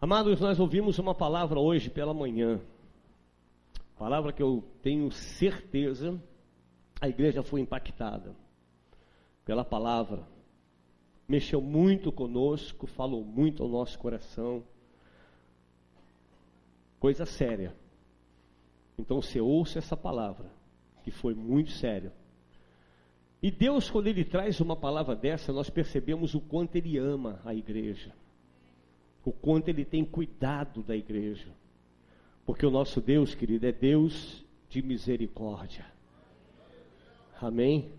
Amados, nós ouvimos uma palavra hoje pela manhã, palavra que eu tenho certeza a igreja foi impactada pela palavra, mexeu muito conosco, falou muito ao nosso coração, coisa séria. Então você ouça essa palavra, que foi muito séria. E Deus, quando Ele traz uma palavra dessa, nós percebemos o quanto Ele ama a igreja, o quanto Ele tem cuidado da igreja, porque o nosso Deus, querido, é Deus de misericórdia. Amém?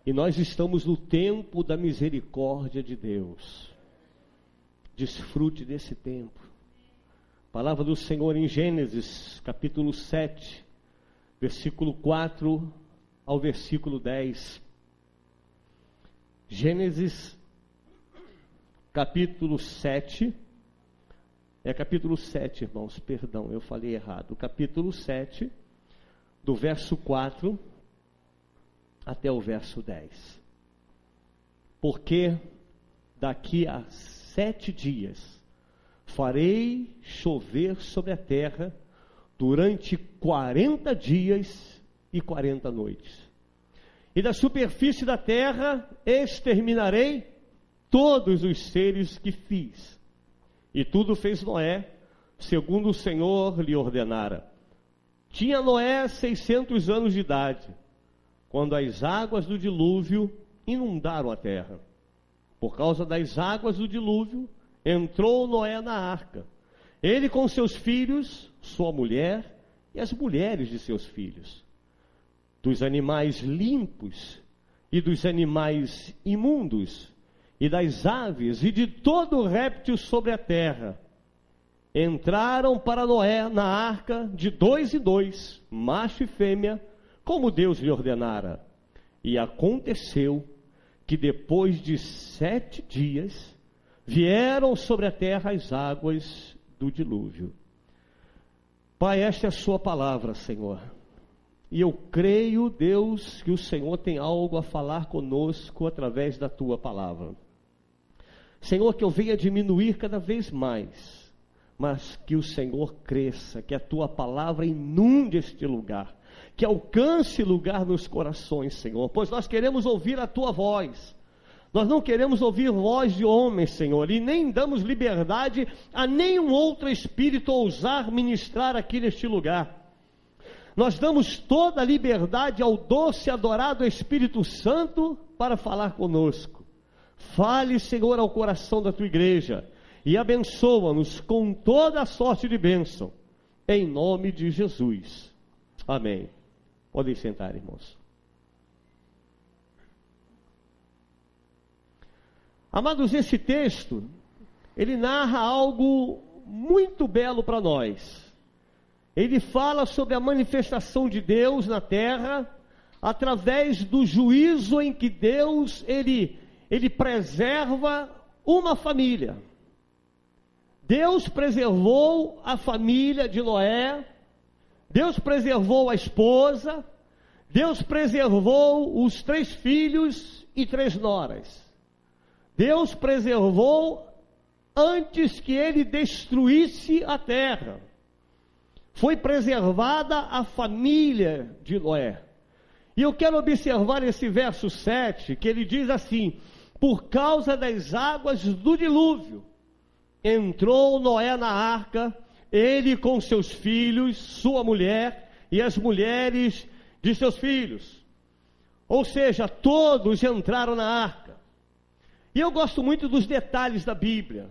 E nós estamos no tempo da misericórdia de Deus. Desfrute desse tempo. Palavra do Senhor em Gênesis, capítulo 7, versículo 4 ao versículo 10. Gênesis, capítulo 7, capítulo 7, irmãos, perdão, eu falei errado. Capítulo 7, do verso 4 até o verso 10. Porque daqui a 7 dias farei chover sobre a terra durante 40 dias e 40 noites. E da superfície da terra exterminarei todos os seres que fiz. E tudo fez Noé, segundo o Senhor lhe ordenara. Tinha Noé 600 anos de idade, quando as águas do dilúvio inundaram a terra. Por causa das águas do dilúvio, entrou Noé na arca, ele com seus filhos, sua mulher e as mulheres de seus filhos. Dos animais limpos e dos animais imundos, e das aves e de todo réptil sobre a terra, entraram para Noé na arca de 2 em 2, macho e fêmea, como Deus lhe ordenara. E aconteceu que depois de 7 dias, vieram sobre a terra as águas do dilúvio. Pai, esta é a sua palavra, Senhor. E eu creio, Deus, que o Senhor tem algo a falar conosco através da tua palavra. Senhor, que eu venha diminuir cada vez mais, mas que o Senhor cresça, que a tua palavra inunde este lugar, que alcance lugar nos corações, Senhor, pois nós queremos ouvir a tua voz. Nós não queremos ouvir voz de homem, Senhor, e nem damos liberdade a nenhum outro espírito ousar ministrar aqui neste lugar. Nós damos toda a liberdade ao doce e adorado Espírito Santo para falar conosco. Fale, Senhor, ao coração da tua igreja e abençoa-nos com toda a sorte de bênção, em nome de Jesus. Amém. Podem sentar, irmãos. Amados, esse texto, ele narra algo muito belo para nós. Ele fala sobre a manifestação de Deus na terra, através do juízo em que Deus, ele preserva uma família. Deus preservou a família de Noé, Deus preservou a esposa, Deus preservou os 3 filhos e 3 noras. Deus preservou antes que ele destruísse a terra. Foi preservada a família de Noé. E eu quero observar esse verso 7, que ele diz assim: por causa das águas do dilúvio, entrou Noé na arca, ele com seus filhos, sua mulher e as mulheres de seus filhos. Ou seja, todos entraram na arca. E eu gosto muito dos detalhes da Bíblia.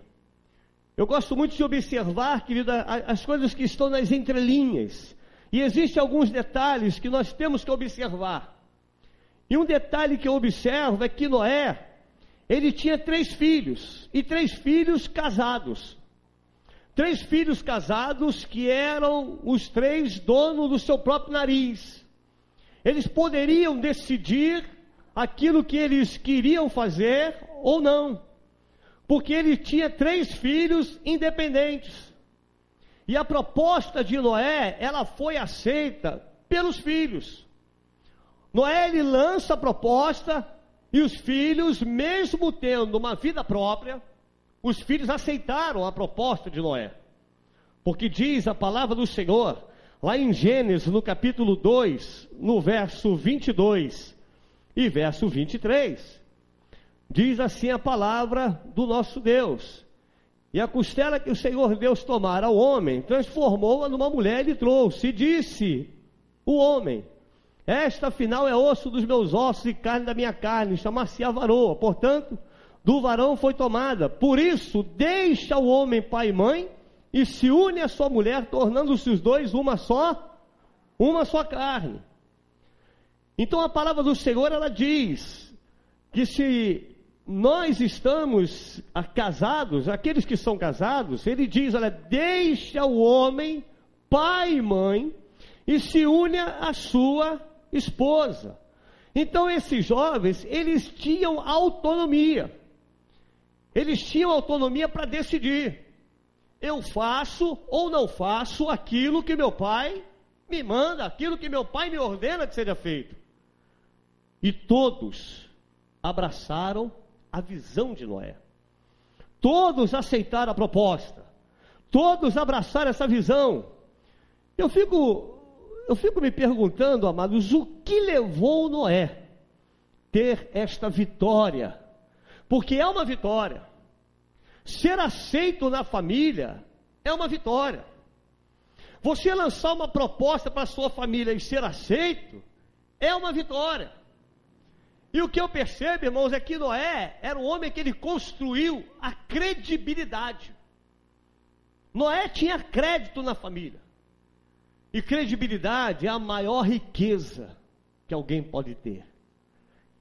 Eu gosto muito de observar, querida, as coisas que estão nas entrelinhas. E existem alguns detalhes que nós temos que observar. E um detalhe que eu observo é que Noé, ele tinha 3 filhos, e 3 filhos casados. 3 filhos casados que eram os 3 donos do seu próprio nariz. Eles poderiam decidir aquilo que eles queriam fazer ou não, porque ele tinha 3 filhos independentes. E a proposta de Noé, ela foi aceita pelos filhos. Noé, ele lança a proposta, e os filhos, mesmo tendo uma vida própria, os filhos aceitaram a proposta de Noé. Porque diz a palavra do Senhor, lá em Gênesis, no capítulo 2, no verso 22 e verso 23, diz assim a palavra do nosso Deus: e a costela que o Senhor Deus tomara ao homem, transformou-a numa mulher e lhe trouxe, e disse o homem: esta afinal é osso dos meus ossos e carne da minha carne, chamar-se-á varoa, portanto, do varão foi tomada. Por isso, deixa o homem pai e mãe, e se une à sua mulher, tornando-se os dois uma só carne. Então a palavra do Senhor, ela diz que se nós estamos casados, aqueles que são casados, ele diz, olha, deixa o homem, pai e mãe, e se une à sua esposa. Então esses jovens, eles tinham autonomia. Eles tinham autonomia para decidir. Eu faço ou não faço aquilo que meu pai me manda, aquilo que meu pai me ordena que seja feito. E todos abraçaram a visão de Noé. Todos aceitaram a proposta. Todos abraçaram essa visão. Eu fico me perguntando, amados, o que levou Noé ter esta vitória? Porque é uma vitória. Ser aceito na família é uma vitória. Você lançar uma proposta para a sua família e ser aceito é uma vitória. E o que eu percebo, irmãos, é que Noé era um homem que ele construiu a credibilidade. Noé tinha crédito na família. E credibilidade é a maior riqueza que alguém pode ter.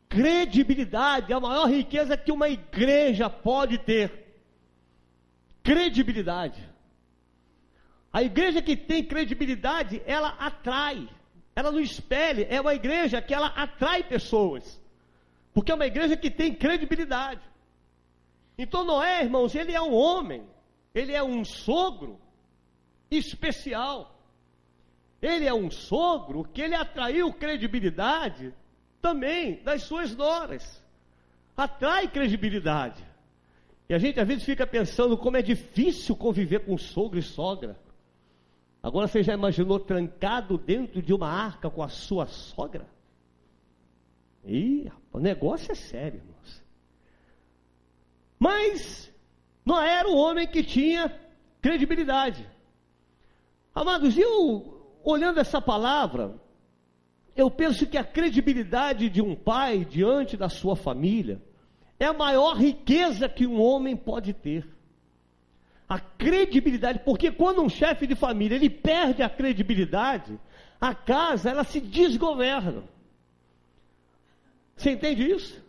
Credibilidade é a maior riqueza que uma igreja pode ter. Credibilidade. A igreja que tem credibilidade, ela atrai, ela não espelha, é uma igreja que ela atrai pessoas, porque é uma igreja que tem credibilidade. Então Noé, irmãos, ele é um homem, ele é um sogro especial. Ele é um sogro que ele atraiu credibilidade também das suas noras. Atrai credibilidade. E a gente às vezes fica pensando como é difícil conviver com sogro e sogra. Agora você já imaginou trancado dentro de uma arca com a sua sogra? Ih, o negócio é sério, irmãos. Mas Noé era um homem que tinha credibilidade. Amados, olhando essa palavra, eu penso que a credibilidade de um pai diante da sua família é a maior riqueza que um homem pode ter. A credibilidade, porque quando um chefe de família ele perde a credibilidade, a casa ela se desgoverna. Você entende isso?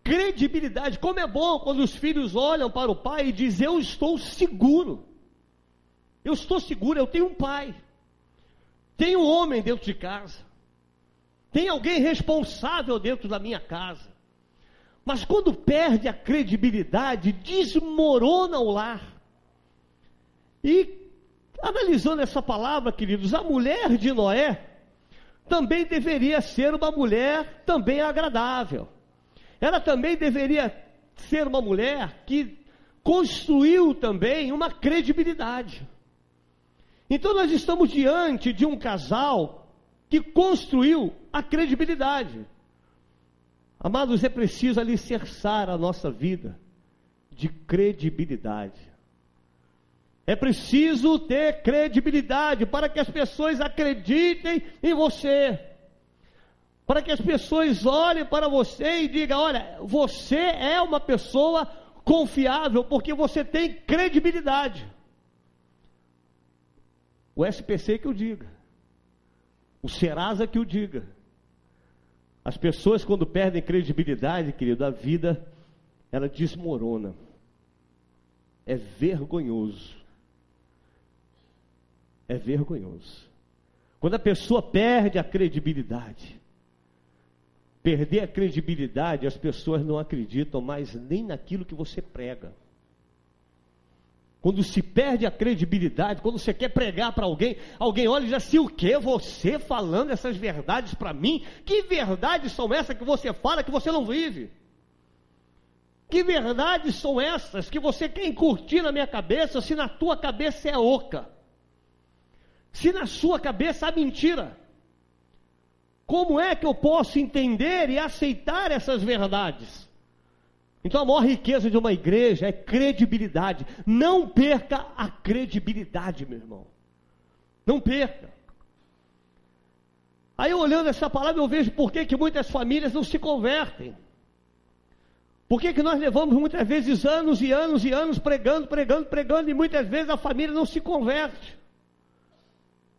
Credibilidade, como é bom quando os filhos olham para o pai e dizem: eu estou seguro. Eu estou seguro, eu tenho um pai. Tem um homem dentro de casa. Tem alguém responsável dentro da minha casa. Mas quando perde a credibilidade, desmorona o lar. E analisando essa palavra, queridos, a mulher de Noé também deveria ser uma mulher também agradável. Ela também deveria ser uma mulher que construiu também uma credibilidade. Então nós estamos diante de um casal que construiu a credibilidade. Amados, é preciso alicerçar a nossa vida de credibilidade. É preciso ter credibilidade para que as pessoas acreditem em você. Para que as pessoas olhem para você e digam: olha, você é uma pessoa confiável porque você tem credibilidade. O SPC que o diga. O Serasa que o diga. As pessoas, quando perdem credibilidade, querido, a vida, ela desmorona. É vergonhoso. É vergonhoso. Quando a pessoa perde a credibilidade, perder a credibilidade, as pessoas não acreditam mais nem naquilo que você prega. Quando se perde a credibilidade, quando você quer pregar para alguém, alguém olha e diz assim: o que? Você falando essas verdades para mim? Que verdades são essas que você fala que você não vive? Que verdades são essas que você quer incutir na minha cabeça, se na tua cabeça é oca? Se na sua cabeça há mentira? Como é que eu posso entender e aceitar essas verdades? Então a maior riqueza de uma igreja é credibilidade. Não perca a credibilidade, meu irmão. Não perca. Aí olhando essa palavra eu vejo por que muitas famílias não se convertem. Por que nós levamos muitas vezes anos e anos e anos pregando e muitas vezes a família não se converte?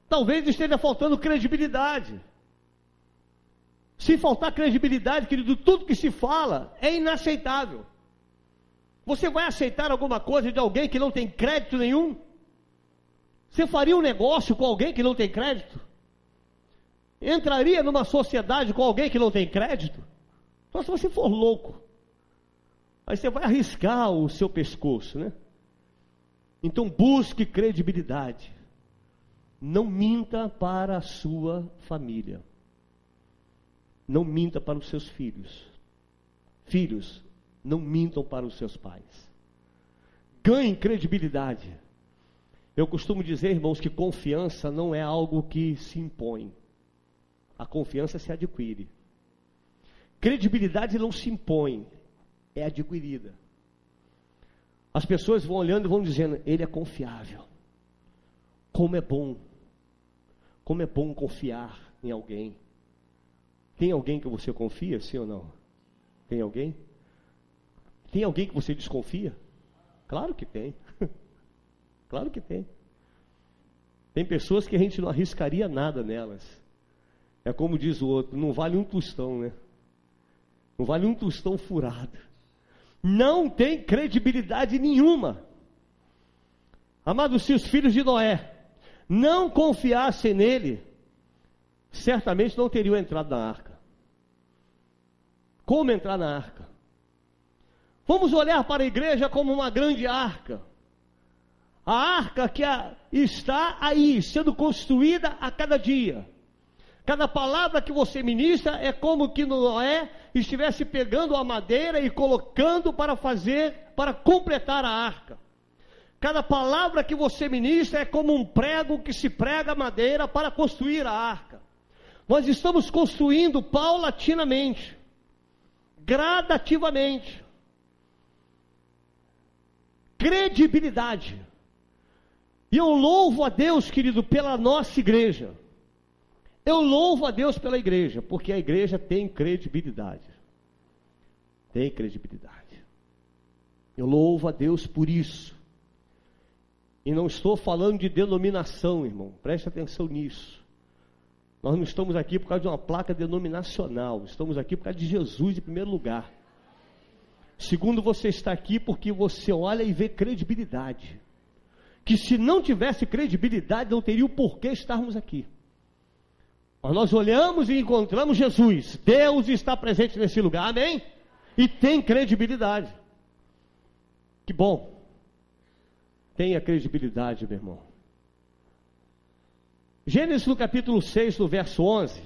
Talvez esteja faltando credibilidade. Se faltar credibilidade, querido, tudo que se fala é inaceitável. Você vai aceitar alguma coisa de alguém que não tem crédito nenhum? Você faria um negócio com alguém que não tem crédito? Entraria numa sociedade com alguém que não tem crédito? Só se você for louco. Aí você vai arriscar o seu pescoço, né? Então busque credibilidade. Não minta para a sua família. Não minta para os seus filhos. Filhos, não mintam para os seus pais. Ganhe credibilidade. Eu costumo dizer, irmãos, que confiança não é algo que se impõe. A confiança se adquire. Credibilidade não se impõe, é adquirida. As pessoas vão olhando e vão dizendo, ele é confiável. Como é bom confiar em alguém. Tem alguém que você confia, sim ou não? Tem alguém? Tem alguém que você desconfia? Claro que tem. Claro que tem. Tem pessoas que a gente não arriscaria nada nelas. É como diz o outro, não vale um tostão, né? Não vale um tostão furado. Não tem credibilidade nenhuma. Amados, se os filhos de Noé não confiassem nele, certamente não teriam entrado na arca. Como entrar na arca? Vamos olhar para a igreja como uma grande arca. A arca que está aí, sendo construída a cada dia. Cada palavra que você ministra é como que Noé estivesse pegando a madeira e colocando para completar a arca. Cada palavra que você ministra é como um prego que se prega a madeira para construir a arca. Nós estamos construindo paulatinamente, gradativamente. Credibilidade. E eu louvo a Deus, querido, pela nossa igreja. Eu louvo a Deus pela igreja, porque a igreja tem credibilidade. Tem credibilidade. Eu louvo a Deus por isso. E não estou falando de denominação, irmão. Preste atenção nisso. Nós não estamos aqui por causa de uma placa denominacional. Estamos aqui por causa de Jesus em primeiro lugar. Segundo, você está aqui porque você olha e vê credibilidade. Que se não tivesse credibilidade, não teria o porquê estarmos aqui. Mas nós olhamos e encontramos Jesus. Deus está presente nesse lugar, amém? E tem credibilidade. Que bom. Tenha credibilidade, meu irmão. Gênesis no capítulo 6, no verso 11.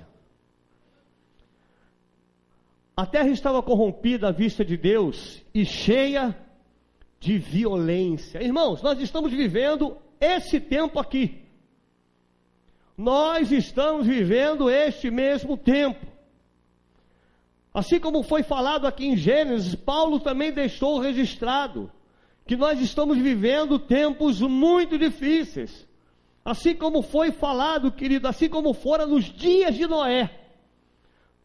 A terra estava corrompida à vista de Deus e cheia de violência. Irmãos, nós estamos vivendo esse tempo aqui. Nós estamos vivendo este mesmo tempo. Assim como foi falado aqui em Gênesis, Paulo também deixou registrado que nós estamos vivendo tempos muito difíceis. Assim como foi falado, querido, assim como fora nos dias de Noé.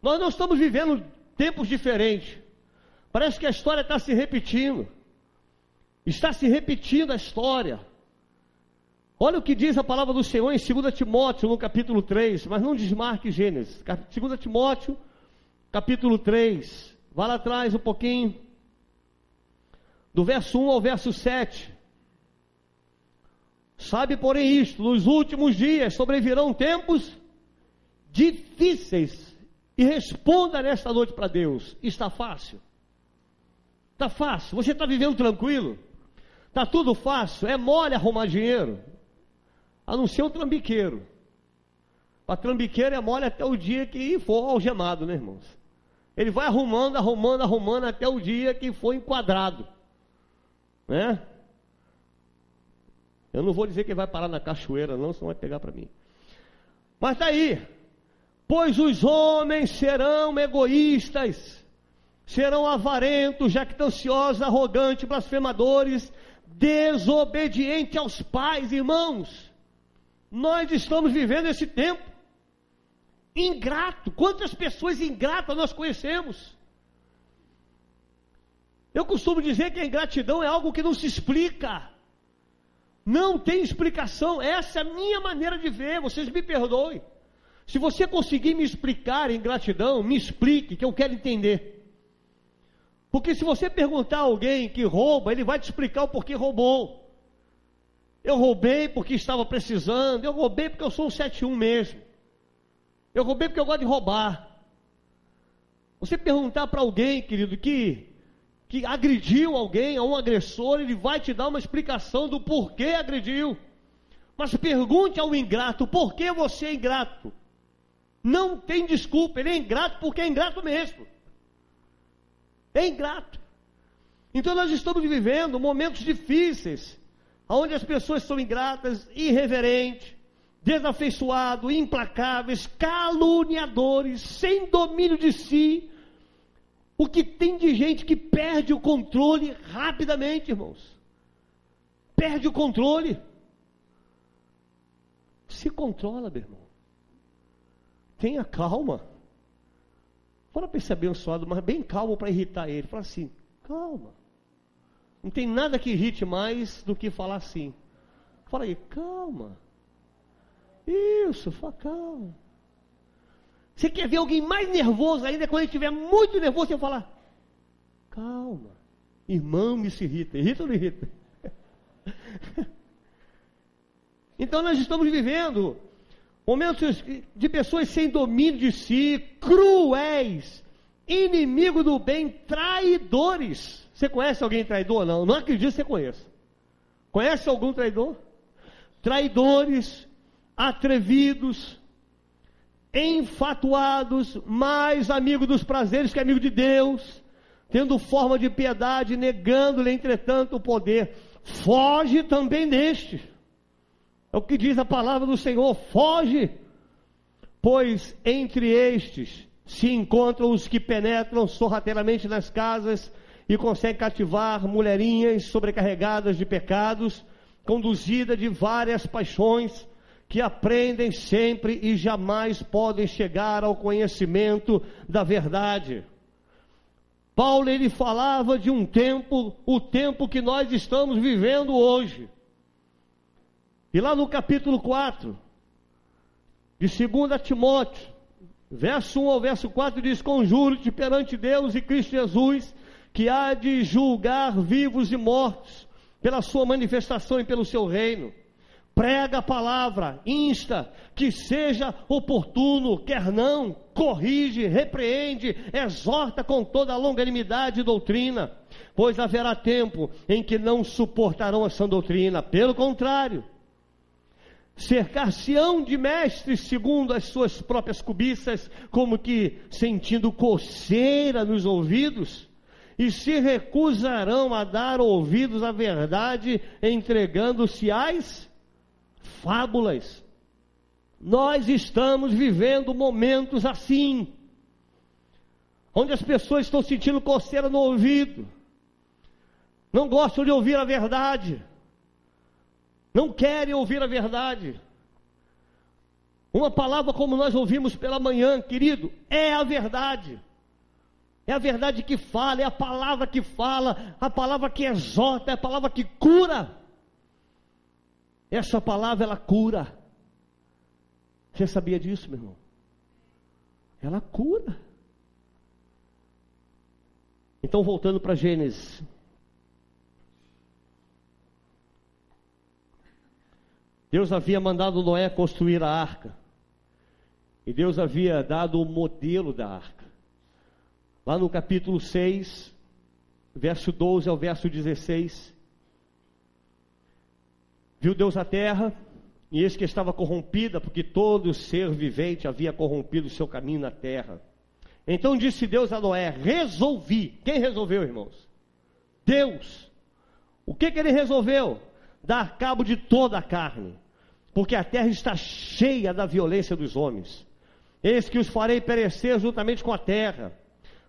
Nós não estamos vivendo tempos diferentes. Parece que a história está se repetindo. Está se repetindo a história. Olha o que diz a palavra do Senhor em 2 Timóteo, no capítulo 3, mas não desmarque Gênesis. 2 Timóteo, capítulo 3. Vá lá atrás um pouquinho. Do verso 1 ao verso 7. Sabe, porém, isto: nos últimos dias sobrevirão tempos difíceis. E responda nesta noite para Deus: está fácil? Está fácil? Você está vivendo tranquilo? Está tudo fácil? É mole arrumar dinheiro? A não ser o trambiqueiro. Para trambiqueiro é mole até o dia que for algemado, né, irmãos? Ele vai arrumando até o dia que foi enquadrado, né? Eu não vou dizer que ele vai parar na cachoeira não, senão vai pegar para mim. Mas está aí. Pois os homens serão egoístas, serão avarentos, jactanciosos, arrogantes, blasfemadores, desobedientes aos pais. Irmãos, nós estamos vivendo esse tempo ingrato. Quantas pessoas ingratas nós conhecemos? Eu costumo dizer que a ingratidão é algo que não se explica. Não tem explicação. Essa é a minha maneira de ver. Vocês me perdoem. Se você conseguir me explicar ingratidão, me explique, que eu quero entender. Porque se você perguntar a alguém que rouba, ele vai te explicar o porquê roubou. Eu roubei porque estava precisando. Eu roubei porque eu sou um 71 mesmo. Eu roubei porque eu gosto de roubar. Você perguntar para alguém, querido, que agrediu alguém, a um agressor, ele vai te dar uma explicação do porquê agrediu. Mas pergunte ao ingrato, por que você é ingrato? Não tem desculpa, ele é ingrato porque é ingrato mesmo. É ingrato. Então nós estamos vivendo momentos difíceis, onde as pessoas são ingratas, irreverentes, desafeiçoados, implacáveis, caluniadores, sem domínio de si. O que tem de gente que perde o controle rapidamente, irmãos. Perde o controle. Se controla, meu irmão. Tenha calma. Fala para esse abençoado, mas bem calmo para irritar ele. Fala assim, calma. Não tem nada que irrite mais do que falar assim. Fala aí, calma. Isso, fala calma. Você quer ver alguém mais nervoso ainda? Quando ele estiver muito nervoso, você fala, calma. Irmão, me se irrita. Irrita ou não irrita? Então nós estamos vivendo momentos de pessoas sem domínio de si, cruéis, inimigo do bem, traidores. Você conhece alguém traidor? Não, não acredito que você conheça. Conhece algum traidor? Traidores, atrevidos, enfatuados, mais amigo dos prazeres que amigo de Deus, tendo forma de piedade, negando-lhe entretanto o poder. Foge também deste. É o que diz a palavra do Senhor, foge, pois entre estes se encontram os que penetram sorrateiramente nas casas e conseguem cativar mulherinhas sobrecarregadas de pecados, conduzidas de várias paixões, que aprendem sempre e jamais podem chegar ao conhecimento da verdade. Paulo, ele falava de um tempo, o tempo que nós estamos vivendo hoje. E lá no capítulo 4, de 2 Timóteo, verso 1 ao verso 4, diz, conjuro-te perante Deus e Cristo Jesus, que há de julgar vivos e mortos, pela sua manifestação e pelo seu reino. Prega a palavra, insta, que seja oportuno, quer não, corrige, repreende, exorta com toda a longanimidade e doutrina, pois haverá tempo em que não suportarão a sã doutrina, pelo contrário, cercar-se-ão de mestres segundo as suas próprias cobiças, como que sentindo coceira nos ouvidos, e se recusarão a dar ouvidos à verdade, entregando-se às fábulas. Nós estamos vivendo momentos assim, onde as pessoas estão sentindo coceira no ouvido, não gostam de ouvir a verdade, não querem ouvir a verdade. Uma palavra como nós ouvimos pela manhã, querido, é a verdade. É a verdade que fala, é a palavra que fala, a palavra que exorta, é a palavra que cura. Essa palavra, ela cura. Você sabia disso, meu irmão? Ela cura. Então, voltando para Gênesis. Deus havia mandado Noé construir a arca. E Deus havia dado o modelo da arca. Lá no capítulo 6, verso 12 ao verso 16. Viu Deus a terra, e eis que estava corrompida, porque todo ser vivente havia corrompido o seu caminho na terra. Então disse Deus a Noé: resolvi. Quem resolveu, irmãos? Deus. O que ele resolveu? Dar cabo de toda a carne, porque a terra está cheia da violência dos homens. Eis que os farei perecer juntamente com a terra.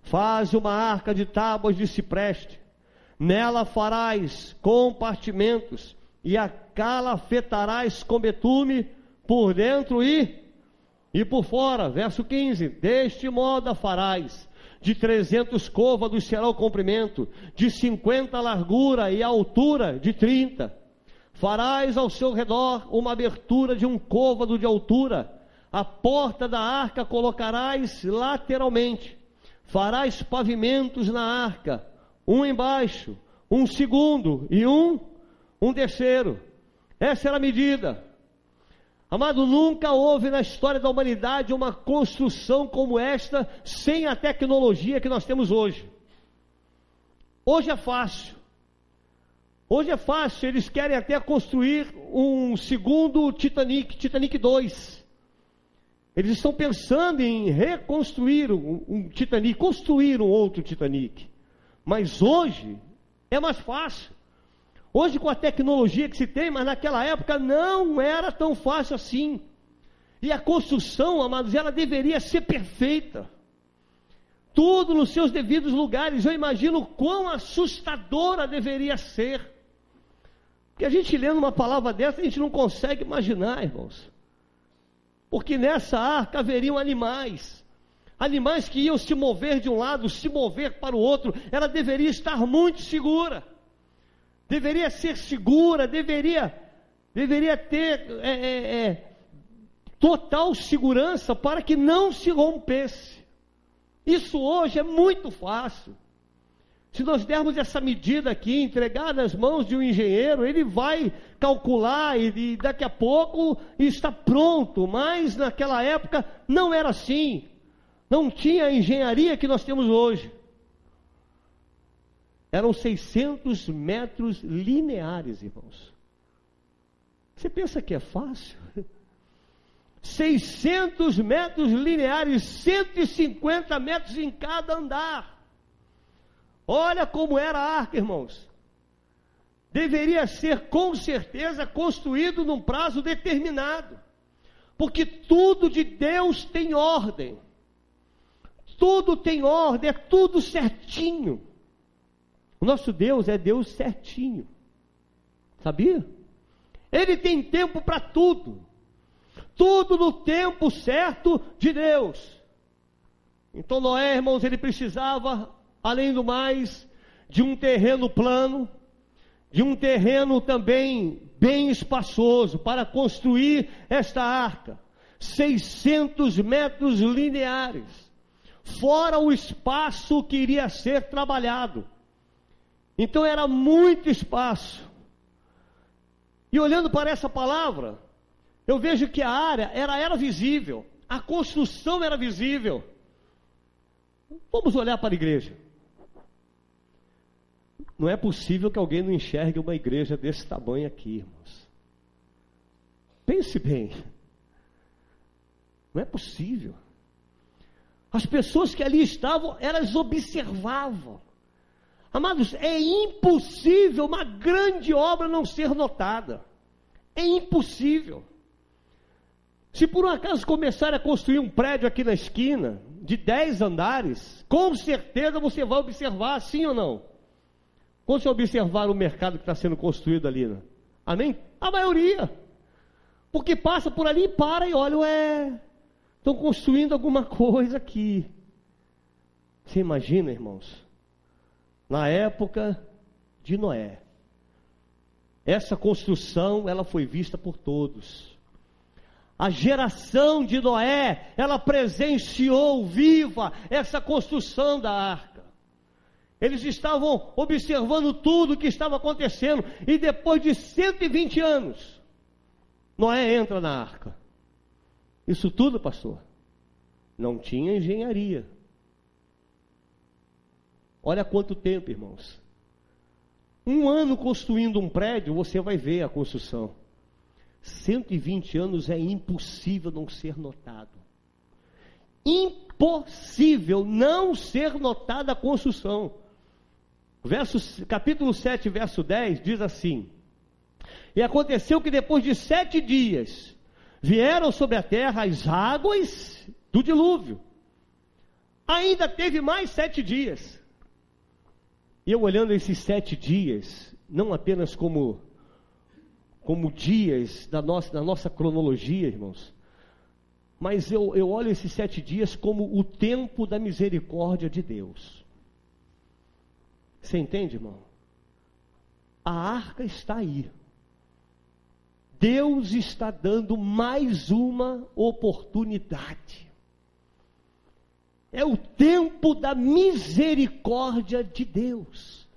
Faze uma arca de tábuas de cipreste, nela farás compartimentos, e a calafetarás com betume por dentro e por fora. Verso 15: deste modo a farás. De 300 côvados será o comprimento, de 50 a largura e a altura de 30. Farás ao seu redor uma abertura de 1 côvado de altura. A porta da arca colocarás lateralmente. Farás pavimentos na arca, um embaixo, um segundo e um terceiro. Essa era a medida. Amado, nunca houve na história da humanidade uma construção como esta, sem a tecnologia que nós temos hoje. Hoje é fácil. Hoje é fácil, eles querem até construir um segundo Titanic, Titanic 2. Eles estão pensando em reconstruir um Titanic, construir um outro Titanic. Mas hoje é mais fácil. Hoje, com a tecnologia que se tem, mas naquela época não era tão fácil assim. E a construção, amados, ela deveria ser perfeita. Tudo nos seus devidos lugares. Eu imagino quão assustadora deveria ser. Porque a gente lendo uma palavra dessa, a gente não consegue imaginar, irmãos. Porque nessa arca haveriam animais. Animais que iam se mover de um lado, se mover para o outro. Ela deveria estar muito segura. Deveria ser segura, deveria ter total segurança para que não se rompesse. Isso hoje é muito fácil. Se nós dermos essa medida aqui, entregar nas mãos de um engenheiro, ele vai calcular e daqui a pouco está pronto. Mas naquela época não era assim. Não tinha a engenharia que nós temos hoje. Eram 600 metros lineares, irmãos. Você pensa que é fácil? 600 metros lineares, 150 metros em cada andar. Olha como era a arca, irmãos. Deveria ser, com certeza, construído num prazo determinado. Porque tudo de Deus tem ordem. Tudo tem ordem, é tudo certinho. O nosso Deus é Deus certinho. Sabia? Ele tem tempo para tudo. Tudo no tempo certo de Deus. Então Noé, irmãos, ele precisava, além do mais, de um terreno plano, de um terreno também bem espaçoso para construir esta arca. 600 metros lineares, fora o espaço que iria ser trabalhado. Então era muito espaço. E olhando para essa palavra, eu vejo que a área era visível, a construção era visível. Vamos olhar para a igreja. Não é possível que alguém não enxergue uma igreja desse tamanho aqui, irmãos. Pense bem. Não é possível. As pessoas que ali estavam, elas observavam. Amados, é impossível uma grande obra não ser notada. É impossível. Se por um acaso começar a construir um prédio aqui na esquina, de 10 andares, com certeza você vai observar, sim ou não? Quando você observar o mercado que está sendo construído ali, né? Amém? A maioria. Porque passa por ali e para e olha, estão construindo alguma coisa aqui. Você imagina, irmãos? Na época de Noé, essa construção, ela foi vista por todos. A geração de Noé, ela presenciou viva essa construção da arca. Eles estavam observando tudo o que estava acontecendo. E depois de 120 anos, Noé entra na arca. Isso tudo, pastor, não tinha engenharia. Olha quanto tempo, irmãos. 1 ano construindo um prédio, você vai ver a construção. 120 anos é impossível não ser notado. Impossível não ser notada a construção. Capítulo 7, verso 10, diz assim: e aconteceu que depois de 7 dias, vieram sobre a terra as águas do dilúvio. Ainda teve mais 7 dias. E eu olhando esses 7 dias, não apenas como dias da nossa cronologia, irmãos, mas eu olho esses 7 dias como o tempo da misericórdia de Deus. Você entende, irmão? A arca está aí. Deus está dando mais uma oportunidade. É o tempo da misericórdia de Deus.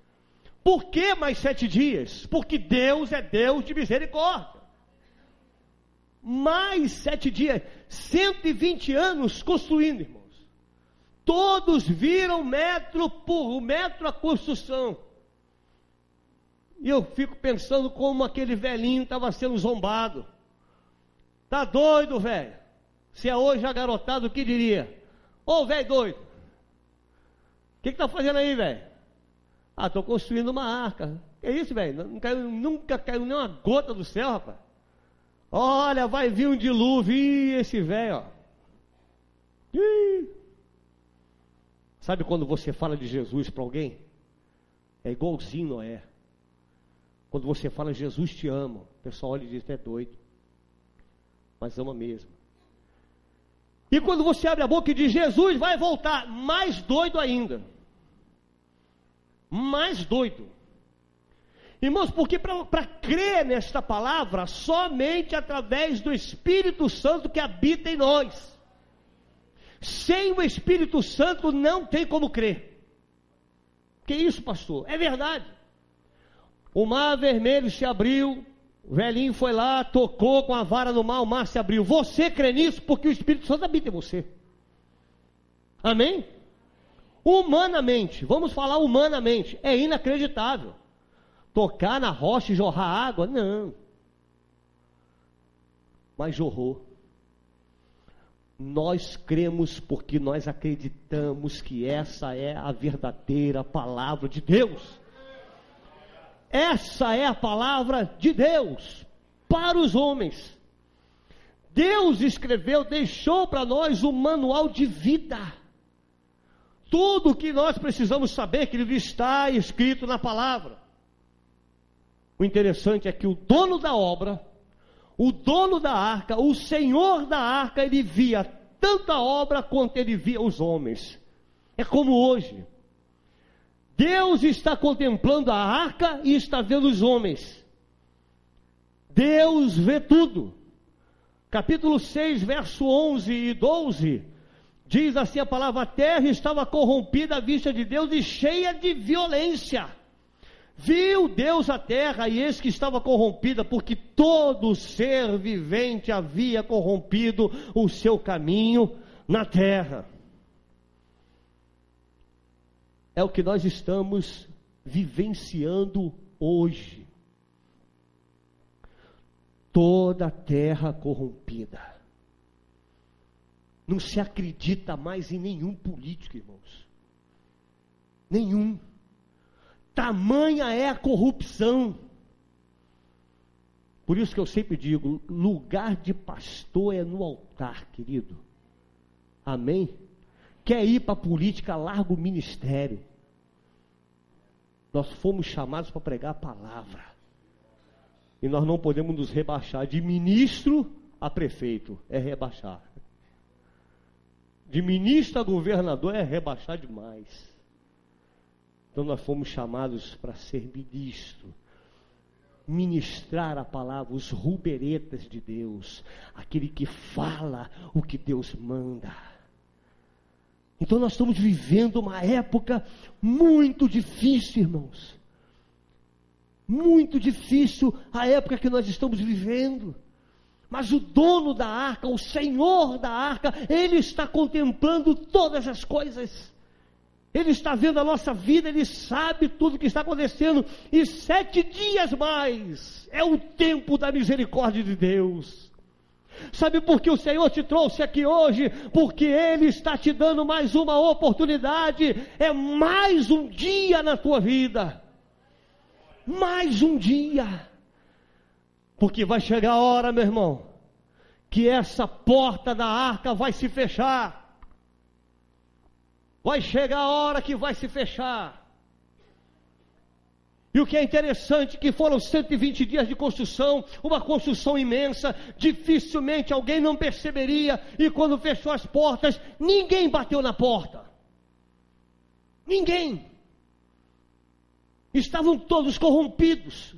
Por que mais 7 dias? Porque Deus é Deus de misericórdia. Mais 7 dias, 120 anos construindo, irmãos. Todos viram metro por metro a construção. E eu fico pensando como aquele velhinho estava sendo zombado. Tá doido, velho? Se é hoje a garotada, o que diria? Ô, velho doido, o que tá fazendo aí, velho? Ah, estou construindo uma arca. Que isso, velho? Nunca caiu nem uma gota do céu, rapaz. Olha, vai vir um dilúvio. Ih, esse velho, ó. Ih. Sabe quando você fala de Jesus para alguém? É igualzinho Noé. Quando você fala Jesus te ama, o pessoal olha e diz: é doido, mas ama mesmo. E quando você abre a boca e diz: Jesus vai voltar, mais doido ainda. Mais doido. Irmãos, porque para crer nesta palavra, somente através do Espírito Santo que habita em nós. Sem o Espírito Santo não tem como crer. Que isso, pastor? É verdade. O mar vermelho se abriu, o velhinho foi lá, tocou com a vara no mar, o mar se abriu. Você crê nisso porque o Espírito Santo habita em você. Amém? Humanamente, vamos falar humanamente, é inacreditável. Tocar na rocha e jorrar água, não. Mas jorrou. Nós cremos porque nós acreditamos que essa é a verdadeira palavra de Deus. Essa é a palavra de Deus para os homens. Deus escreveu, deixou para nós o manual de vida. Tudo o que nós precisamos saber, querido, está escrito na palavra. O interessante é que o dono da obra, o dono da arca, o Senhor da arca, ele via tanto a obra quanto ele via os homens. É como hoje. Deus está contemplando a arca e está vendo os homens. Deus vê tudo. Capítulo 6, verso 11 e 12, diz assim a palavra: a terra estava corrompida à vista de Deus e cheia de violência. Viu Deus a terra, e eis que estava corrompida, porque todo ser vivente havia corrompido o seu caminho na terra. É o que nós estamos vivenciando hoje. Toda a terra corrompida. Não se acredita mais em nenhum político, irmãos. Nenhum. Tamanha é a corrupção. Por isso que eu sempre digo: lugar de pastor é no altar, querido. Amém? Quer ir para a política, larga o ministério. Nós fomos chamados para pregar a palavra. E nós não podemos nos rebaixar de ministro a prefeito. É rebaixar. De ministro a governador é rebaixar demais. Então nós fomos chamados para ser ministro. Ministrar a palavra, os ruberetas de Deus. Aquele que fala o que Deus manda. Então nós estamos vivendo uma época muito difícil, irmãos. Muito difícil a época que nós estamos vivendo. Mas o dono da arca, o Senhor da arca, Ele está contemplando todas as coisas. Ele está vendo a nossa vida, Ele sabe tudo o que está acontecendo. E 7 dias mais é o tempo da misericórdia de Deus. Sabe por que o Senhor te trouxe aqui hoje? Porque Ele está te dando mais uma oportunidade, é mais um dia na tua vida, mais um dia, porque vai chegar a hora, meu irmão, que essa porta da arca vai se fechar, vai chegar a hora que vai se fechar. E o que é interessante, que foram 120 dias de construção, uma construção imensa, dificilmente alguém não perceberia, e quando fechou as portas, ninguém bateu na porta, ninguém, estavam todos corrompidos,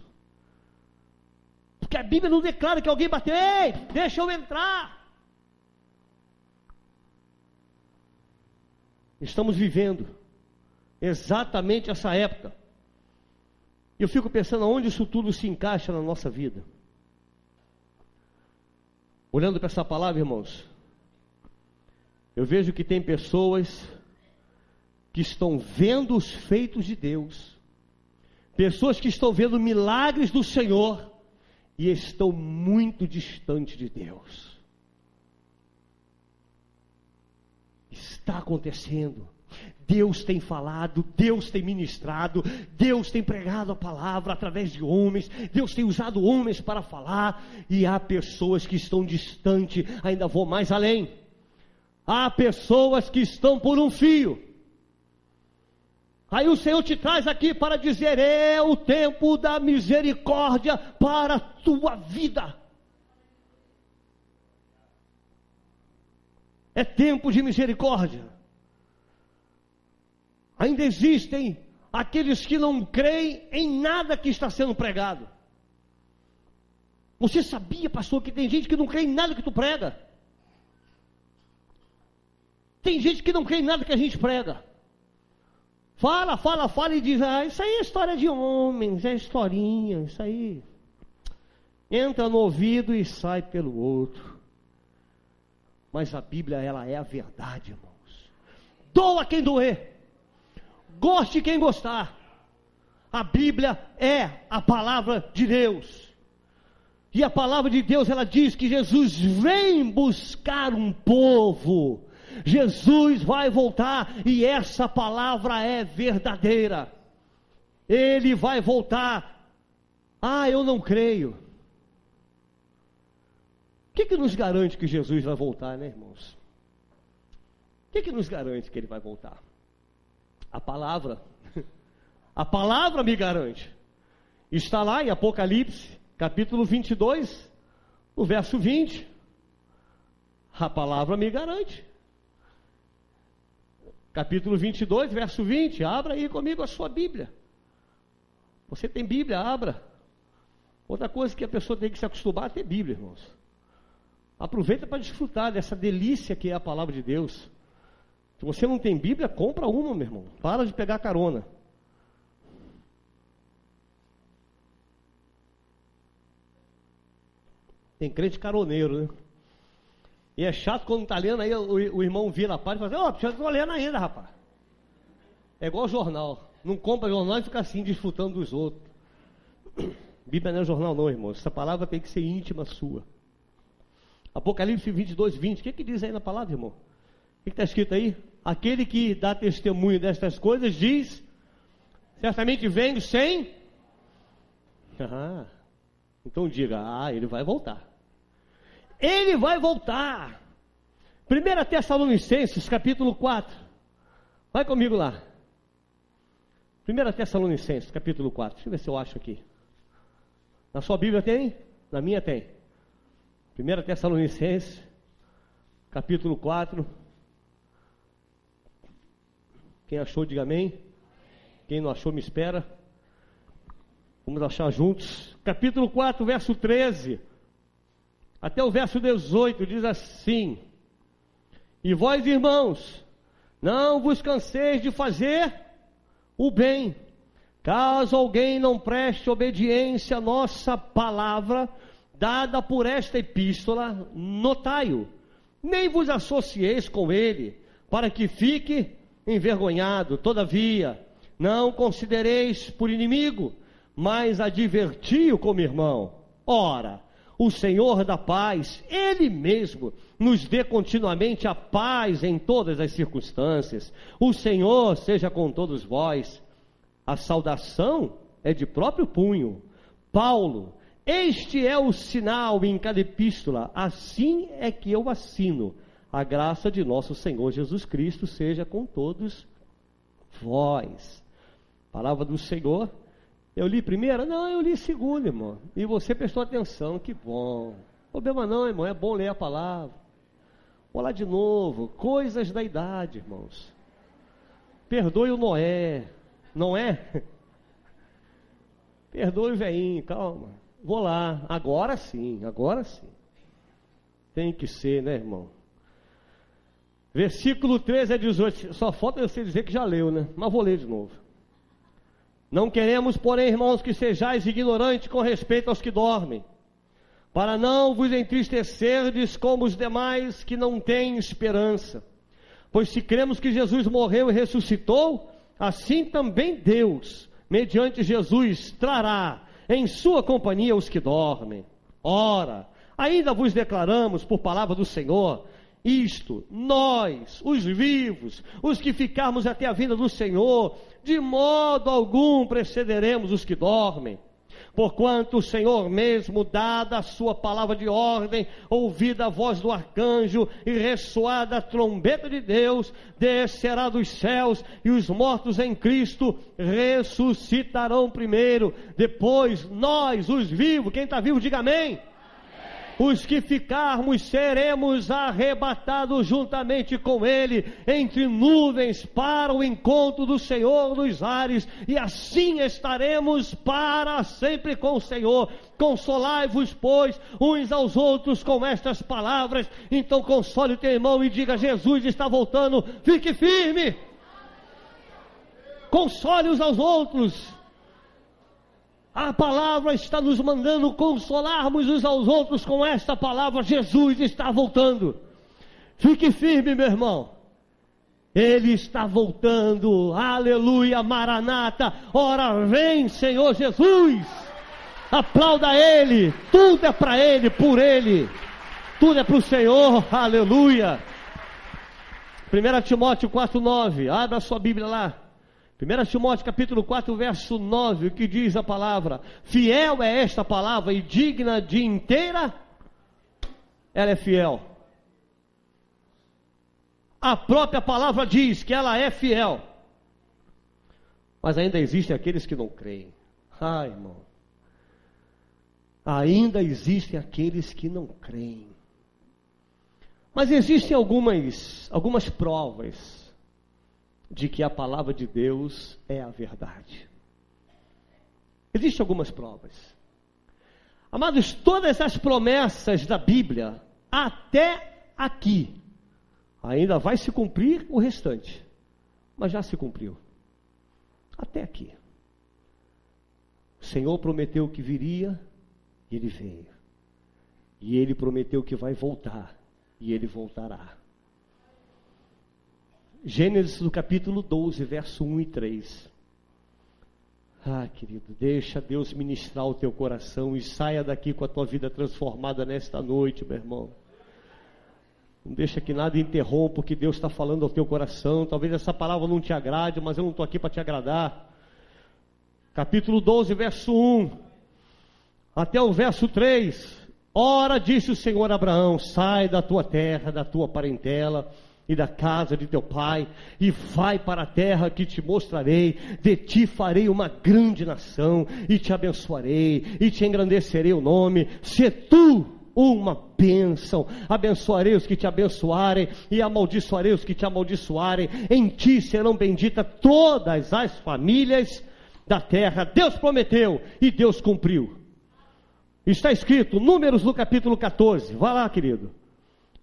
porque a Bíblia não declara que alguém bateu, ei, deixa eu entrar. Estamos vivendo exatamente essa época. Eu fico pensando aonde isso tudo se encaixa na nossa vida. Olhando para essa palavra, irmãos, eu vejo que tem pessoas que estão vendo os feitos de Deus, pessoas que estão vendo milagres do Senhor e estão muito distantes de Deus. Está acontecendo. Deus tem falado, Deus tem ministrado, Deus tem pregado a palavra através de homens, Deus tem usado homens para falar, e há pessoas que estão distantes, ainda vou mais além, há pessoas que estão por um fio. Aí o Senhor te traz aqui para dizer, é o tempo da misericórdia para a tua vida, é tempo de misericórdia. Ainda existem aqueles que não creem em nada que está sendo pregado. Você sabia, pastor, que tem gente que não crê em nada que tu prega? Tem gente que não crê em nada que a gente prega. Fala e diz, isso aí é história de homens, é historinha, isso aí entra no ouvido e sai pelo outro. Mas a Bíblia, ela é a verdade, irmãos. Doa quem doer, goste quem gostar, a Bíblia é a palavra de Deus, e a palavra de Deus, ela diz que Jesus vem buscar um povo, Jesus vai voltar, e essa palavra é verdadeira, Ele vai voltar. Eu não creio. O que nos garante que Jesus vai voltar, né, irmãos? O que nos garante que Ele vai voltar? A palavra me garante. Está lá em Apocalipse, capítulo 22, no verso 20. A palavra me garante. Capítulo 22, verso 20. Abra aí comigo a sua Bíblia. Você tem Bíblia? Abra. Outra coisa que a pessoa tem que se acostumar a ter Bíblia, irmãos. Aproveita para desfrutar dessa delícia que é a palavra de Deus. Se você não tem Bíblia, compra uma, meu irmão. Para de pegar carona. Tem crente caroneiro, né? E é chato quando está lendo, aí o irmão vira a página e fala assim, eu estou lendo ainda, rapaz. É igual jornal. Não compra jornal e fica assim, desfrutando dos outros. Bíblia não é jornal não, irmão. Essa palavra tem que ser íntima sua. Apocalipse 22, 20. O que diz aí na palavra, irmão? O que está escrito aí? Aquele que dá testemunho destas coisas diz, certamente venho sem... Então diga, ele vai voltar. Ele vai voltar. 1 Tessalonicenses, capítulo 4. Vai comigo lá. 1 Tessalonicenses, capítulo 4. Deixa eu ver se eu acho aqui. Na sua Bíblia tem? Na minha tem. 1 Tessalonicenses, capítulo 4. Quem achou, diga amém. Quem não achou, me espera. Vamos achar juntos. Capítulo 4, verso 13. Até o verso 18 diz assim: E vós, irmãos, não vos canseis de fazer o bem, caso alguém não preste obediência à nossa palavra, dada por esta epístola, notai-o, nem vos associeis com ele, para que fique envergonhado. Todavia, não considereis por inimigo, mas adverti-o como irmão. Ora, o Senhor da paz, Ele mesmo, nos dê continuamente a paz em todas as circunstâncias. O Senhor seja com todos vós. A saudação é de próprio punho. Paulo, este é o sinal em cada epístola, assim é que eu assino. A graça de nosso Senhor Jesus Cristo seja com todos vós. Palavra do Senhor. Eu li primeira? Não, eu li segunda, irmão. E você prestou atenção, que bom. Problema não, irmão, é bom ler a palavra. Vou lá de novo. Coisas da idade, irmãos. Perdoe o Noé, não é? Perdoe o velhinho, calma. Vou lá, agora sim, agora sim. Tem que ser, né, irmão? Versículo 13 a 18. Só falta você dizer que já leu, né? Mas vou ler de novo. Não queremos, porém, irmãos, que sejais ignorantes com respeito aos que dormem, para não vos entristecerdes como os demais que não têm esperança. Pois se cremos que Jesus morreu e ressuscitou, assim também Deus, mediante Jesus, trará em sua companhia os que dormem. Ora, ainda vos declaramos por palavra do Senhor, isto, nós, os vivos, os que ficarmos até a vinda do Senhor, de modo algum precederemos os que dormem. Porquanto o Senhor mesmo, dada a sua palavra de ordem, ouvida a voz do arcanjo e ressoada a trombeta de Deus, descerá dos céus, e os mortos em Cristo ressuscitarão primeiro. Depois nós, os vivos, quem está vivo diga amém. Os que ficarmos seremos arrebatados juntamente com Ele entre nuvens para o encontro do Senhor nos ares, e assim estaremos para sempre com o Senhor. Consolai-vos, pois, uns aos outros com estas palavras. Então console o teu irmão e diga: Jesus está voltando, fique firme. Console uns aos outros. A palavra está nos mandando consolarmos uns aos outros com esta palavra. Jesus está voltando. Fique firme, meu irmão. Ele está voltando. Aleluia, Maranata. Ora vem, Senhor Jesus. Aplauda Ele. Tudo é para Ele, por Ele. Tudo é para o Senhor. Aleluia. 1 Timóteo 4:9. Abra a sua Bíblia lá. 1 Timóteo capítulo 4, verso 9, o que diz a palavra? Fiel é esta palavra e digna de inteira, ela é fiel. A própria palavra diz que ela é fiel. Mas ainda existem aqueles que não creem. Ai, irmão. Ainda existem aqueles que não creem. Mas existem algumas provas de que a palavra de Deus é a verdade. Existem algumas provas. Amados, todas as promessas da Bíblia, até aqui, ainda vai se cumprir o restante, mas já se cumpriu. Até aqui. O Senhor prometeu que viria, e Ele veio. E Ele prometeu que vai voltar, e Ele voltará. Gênesis do capítulo 12, verso 1 e 3. Ah, querido, deixa Deus ministrar o teu coração e saia daqui com a tua vida transformada nesta noite, meu irmão. Não deixa que nada interrompa o que Deus está falando ao teu coração. Talvez essa palavra não te agrade, mas eu não estou aqui para te agradar. Capítulo 12, verso 1 até o verso 3. Ora, disse o Senhor a Abraão: sai da tua terra, da tua parentela e da casa de teu pai, e vai para a terra que te mostrarei. De ti farei uma grande nação, e te abençoarei, e te engrandecerei o nome. Se tu uma bênção, abençoarei os que te abençoarem, e amaldiçoarei os que te amaldiçoarem. Em ti serão benditas todas as famílias da terra. Deus prometeu, e Deus cumpriu. Está escrito, Números no capítulo 14. Vai lá, querido.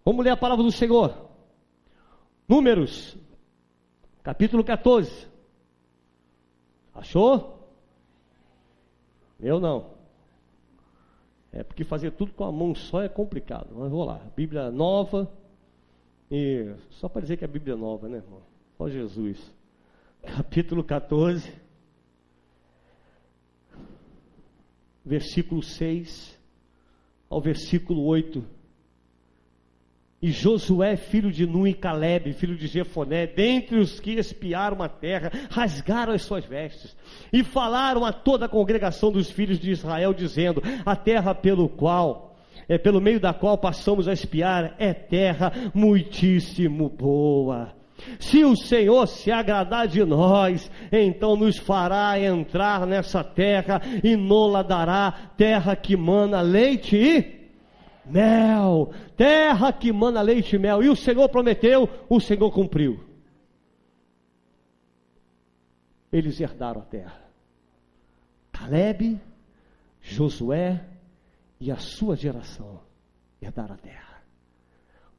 Vamos ler a palavra do Senhor. Números, capítulo 14. Achou? Eu não. É porque fazer tudo com a mão só é complicado. Mas vou lá. Bíblia nova. E só para dizer que é Bíblia nova, né, irmão? Ó Jesus. Capítulo 14. Versículo 6 ao versículo 8. E Josué, filho de Nun, e Calebe, filho de Jefoné, dentre os que espiaram a terra, rasgaram as suas vestes, e falaram a toda a congregação dos filhos de Israel, dizendo: a terra pelo meio da qual passamos a espiar, é terra muitíssimo boa. Se o Senhor se agradar de nós, então nos fará entrar nessa terra, e nola dará, terra que mana leite e mel, terra que mana leite e mel. E o Senhor prometeu, o Senhor cumpriu. Eles herdaram a terra. Calebe, Josué e a sua geração herdaram a terra.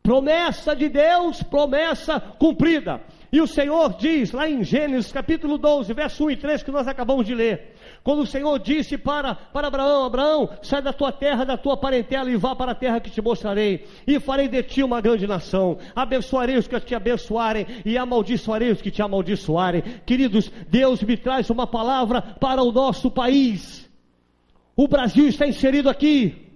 Promessa de Deus, promessa cumprida. E o Senhor diz lá em Gênesis capítulo 12, verso 1 e 3, que nós acabamos de ler, quando o Senhor disse para Abraão: Abraão, sai da tua terra, da tua parentela, e vá para a terra que te mostrarei, e farei de ti uma grande nação, abençoarei os que te abençoarem, e amaldiçoarei os que te amaldiçoarem. Queridos, Deus me traz uma palavra para o nosso país. O Brasil está inserido aqui.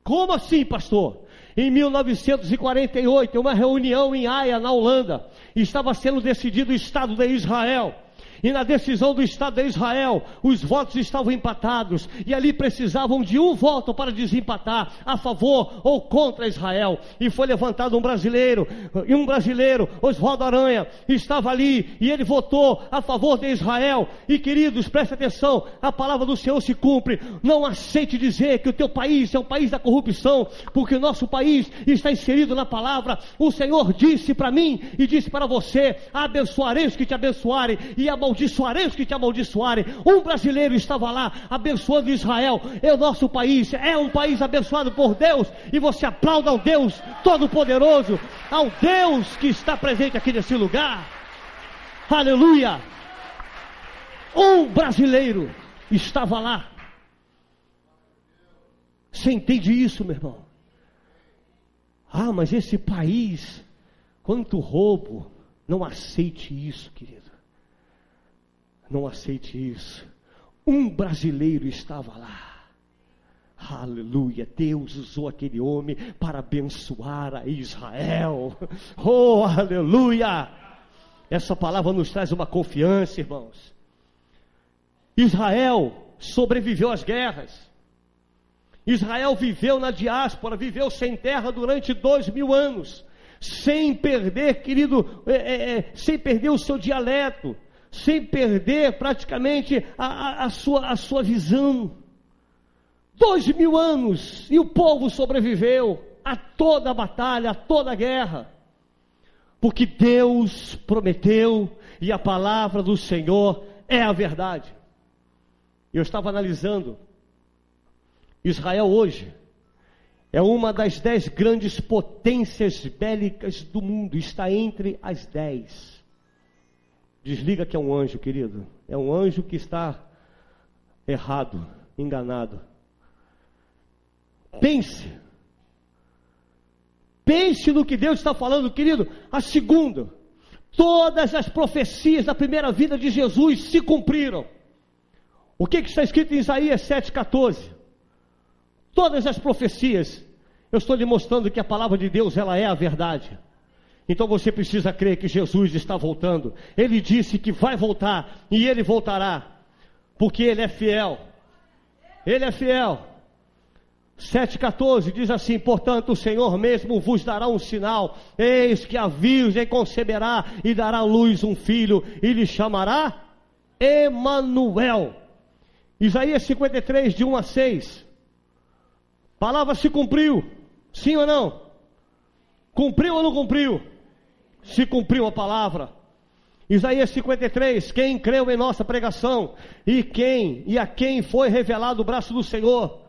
Como assim, pastor? Em 1948, em uma reunião em Haia, na Holanda, estava sendo decidido o Estado de Israel. E na decisão do Estado de Israel, os votos estavam empatados, e ali precisavam de um voto para desempatar, a favor ou contra Israel. E foi levantado um brasileiro, Oswaldo Aranha, estava ali, e ele votou a favor de Israel. E queridos, preste atenção, a palavra do Senhor se cumpre. Não aceite dizer que o teu país é um país da corrupção, porque o nosso país está inserido na palavra. O Senhor disse para mim e disse para você: abençoarei os que te abençoarem, e amaldiçoarei os que te amaldiçoarem. Um brasileiro estava lá abençoando Israel. É o nosso país, é um país abençoado por Deus, e você aplauda ao Deus Todo-Poderoso, ao Deus que está presente aqui nesse lugar. Aleluia! Um brasileiro estava lá. Você entende isso, meu irmão? Ah, mas esse país, quanto roubo. Não aceite isso, querido. Não aceite isso. Um brasileiro estava lá. Aleluia. Deus usou aquele homem para abençoar a Israel. Oh, aleluia. Essa palavra nos traz uma confiança, irmãos. Israel sobreviveu às guerras. Israel viveu na diáspora, viveu sem terra durante 2000 anos, sem perder, querido, sem perder o seu dialeto, sem perder praticamente a sua visão. 2000 anos, e o povo sobreviveu a toda a batalha, a toda a guerra, porque Deus prometeu, e a palavra do Senhor é a verdade. Eu estava analisando, Israel hoje é uma das 10 grandes potências bélicas do mundo, está entre as 10. Desliga que é um anjo, querido, é um anjo que está errado, enganado. Pense no que Deus está falando, querido. A segunda, todas as profecias da primeira vinda de Jesus se cumpriram. O que está escrito em Isaías 7,14? Todas as profecias, eu estou lhe mostrando que a palavra de Deus, ela é a verdade. Então você precisa crer que Jesus está voltando. Ele disse que vai voltar, e Ele voltará, porque Ele é fiel. Ele é fiel. 7,14 diz assim: portanto o Senhor mesmo vos dará um sinal, eis que a virgem conceberá e dará à luz um filho, e lhe chamará Emanuel. Isaías 53, de 1 a 6. Palavra se cumpriu, sim ou não? Cumpriu ou não cumpriu? Se cumpriu a palavra. Isaías 53, quem creu em nossa pregação, e a quem foi revelado o braço do Senhor,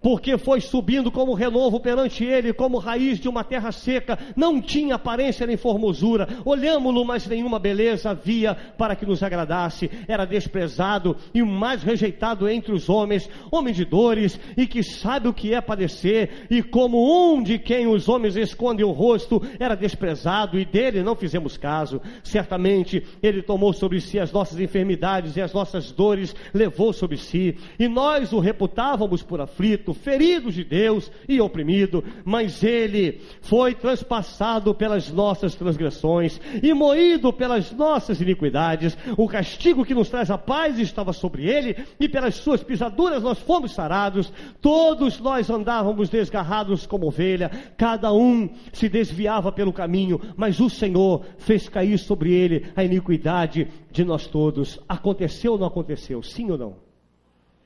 porque foi subindo como renovo perante ele, como raiz de uma terra seca, não tinha aparência nem formosura, olhámo-lo, mas nenhuma beleza havia para que nos agradasse, era desprezado e o mais rejeitado entre os homens, homem de dores, e que sabe o que é padecer, e como um de quem os homens escondem o rosto, era desprezado, e dele não fizemos caso. Certamente ele tomou sobre si as nossas enfermidades, e as nossas dores levou sobre si, e nós o reputávamos por aflito, aflito, ferido de Deus e oprimido, mas ele foi transpassado pelas nossas transgressões e moído pelas nossas iniquidades. O castigo que nos traz a paz estava sobre ele, e pelas suas pisaduras nós fomos sarados. Todos nós andávamos desgarrados como ovelha, cada um se desviava pelo caminho, mas o Senhor fez cair sobre ele a iniquidade de nós todos. Aconteceu ou não aconteceu? Sim ou não?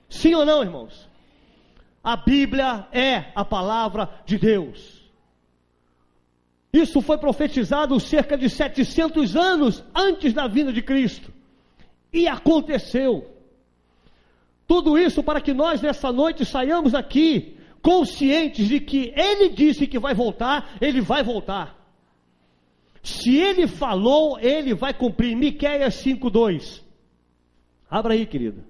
Sim ou não, irmãos? A Bíblia é a palavra de Deus. Isso foi profetizado cerca de 700 anos antes da vinda de Cristo. E aconteceu. Tudo isso para que nós nessa noite saiamos aqui conscientes de que Ele disse que vai voltar, Ele vai voltar. Se Ele falou, Ele vai cumprir. Miqueias 5:2. Abra aí, querido.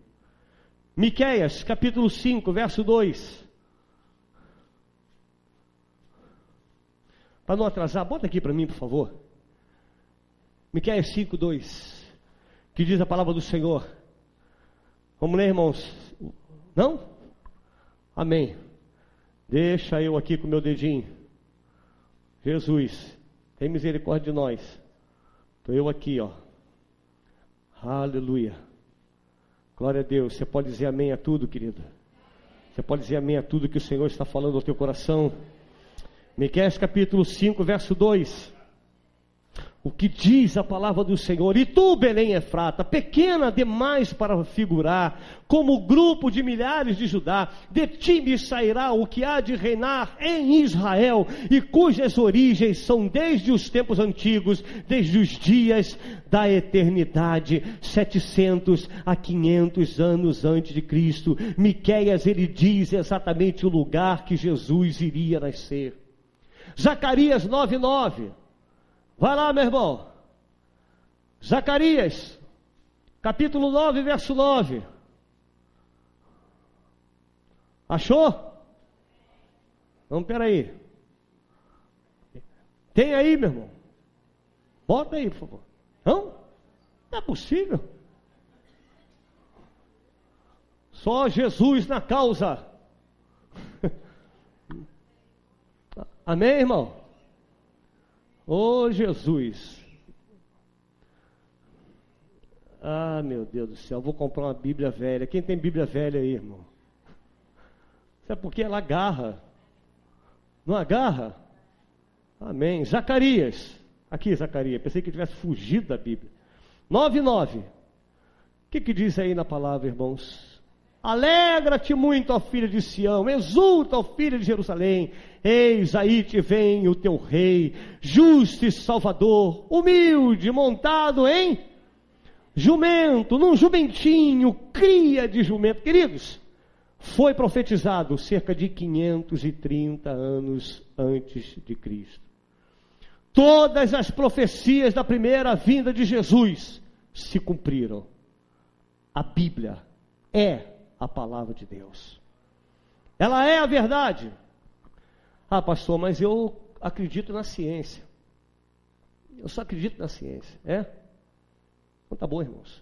Miqueias, capítulo 5, verso 2. Para não atrasar, bota aqui para mim, por favor. Miqueias 5, 2. Que diz a palavra do Senhor. Vamos ler, irmãos? Não? Amém. Deixa eu aqui com o meu dedinho. Jesus, tem misericórdia de nós. Estou eu aqui, ó. Aleluia. Glória a Deus. Você pode dizer amém a tudo, querido? Você pode dizer amém a tudo que o Senhor está falando ao teu coração? Miqueias capítulo 5, verso 2. O que diz a palavra do Senhor? E tu, Belém Efrata, pequena demais para figurar, como grupo de milhares de Judá, de ti me sairá o que há de reinar em Israel, e cujas origens são desde os tempos antigos, desde os dias da eternidade, 700 a 500 anos antes de Cristo. Miqueias, ele diz exatamente o lugar que Jesus iria nascer. Zacarias 9:9. Vai lá, meu irmão. Zacarias, capítulo 9, verso 9. Achou? Então, peraí. Tem aí, meu irmão? Bota aí, por favor. Não? Não é possível. Só Jesus na causa. Amém, irmão? Oh, Jesus. Ah, meu Deus do céu, vou comprar uma Bíblia velha. Quem tem Bíblia velha aí, irmão? Sabe por que ela agarra? Não agarra? Amém. Zacarias. Aqui, Zacarias. Pensei que tivesse fugido da Bíblia. 9:9. O que diz aí na palavra, irmãos? Alegra-te muito, ó filha de Sião, exulta, ó filha de Jerusalém, eis aí te vem o teu rei, justo e salvador, humilde, montado em jumento, num jumentinho, cria de jumento. Queridos, foi profetizado cerca de 530 anos antes de Cristo. Todas as profecias da primeira vinda de Jesus se cumpriram. A Bíblia é a palavra de Deus. Ela é a verdade. Ah, pastor, mas eu acredito na ciência. Eu só acredito na ciência. É? Então tá bom, irmãos.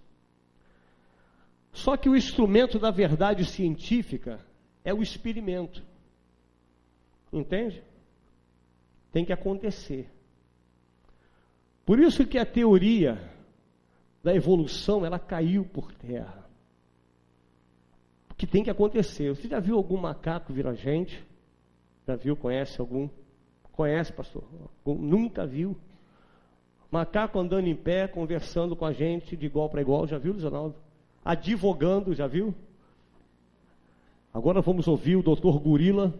Só que o instrumento da verdade científica é o experimento. Entende? Tem que acontecer. Por isso que a teoria da evolução, ela caiu por terra. Que tem que acontecer. Você já viu algum macaco virar gente? Já viu? Conhece algum? Conhece, pastor? Nunca viu? Macaco andando em pé, conversando com a gente de igual para igual. Já viu, Luiz Ronaldo? Advogando, já viu? Agora vamos ouvir o doutor Gorila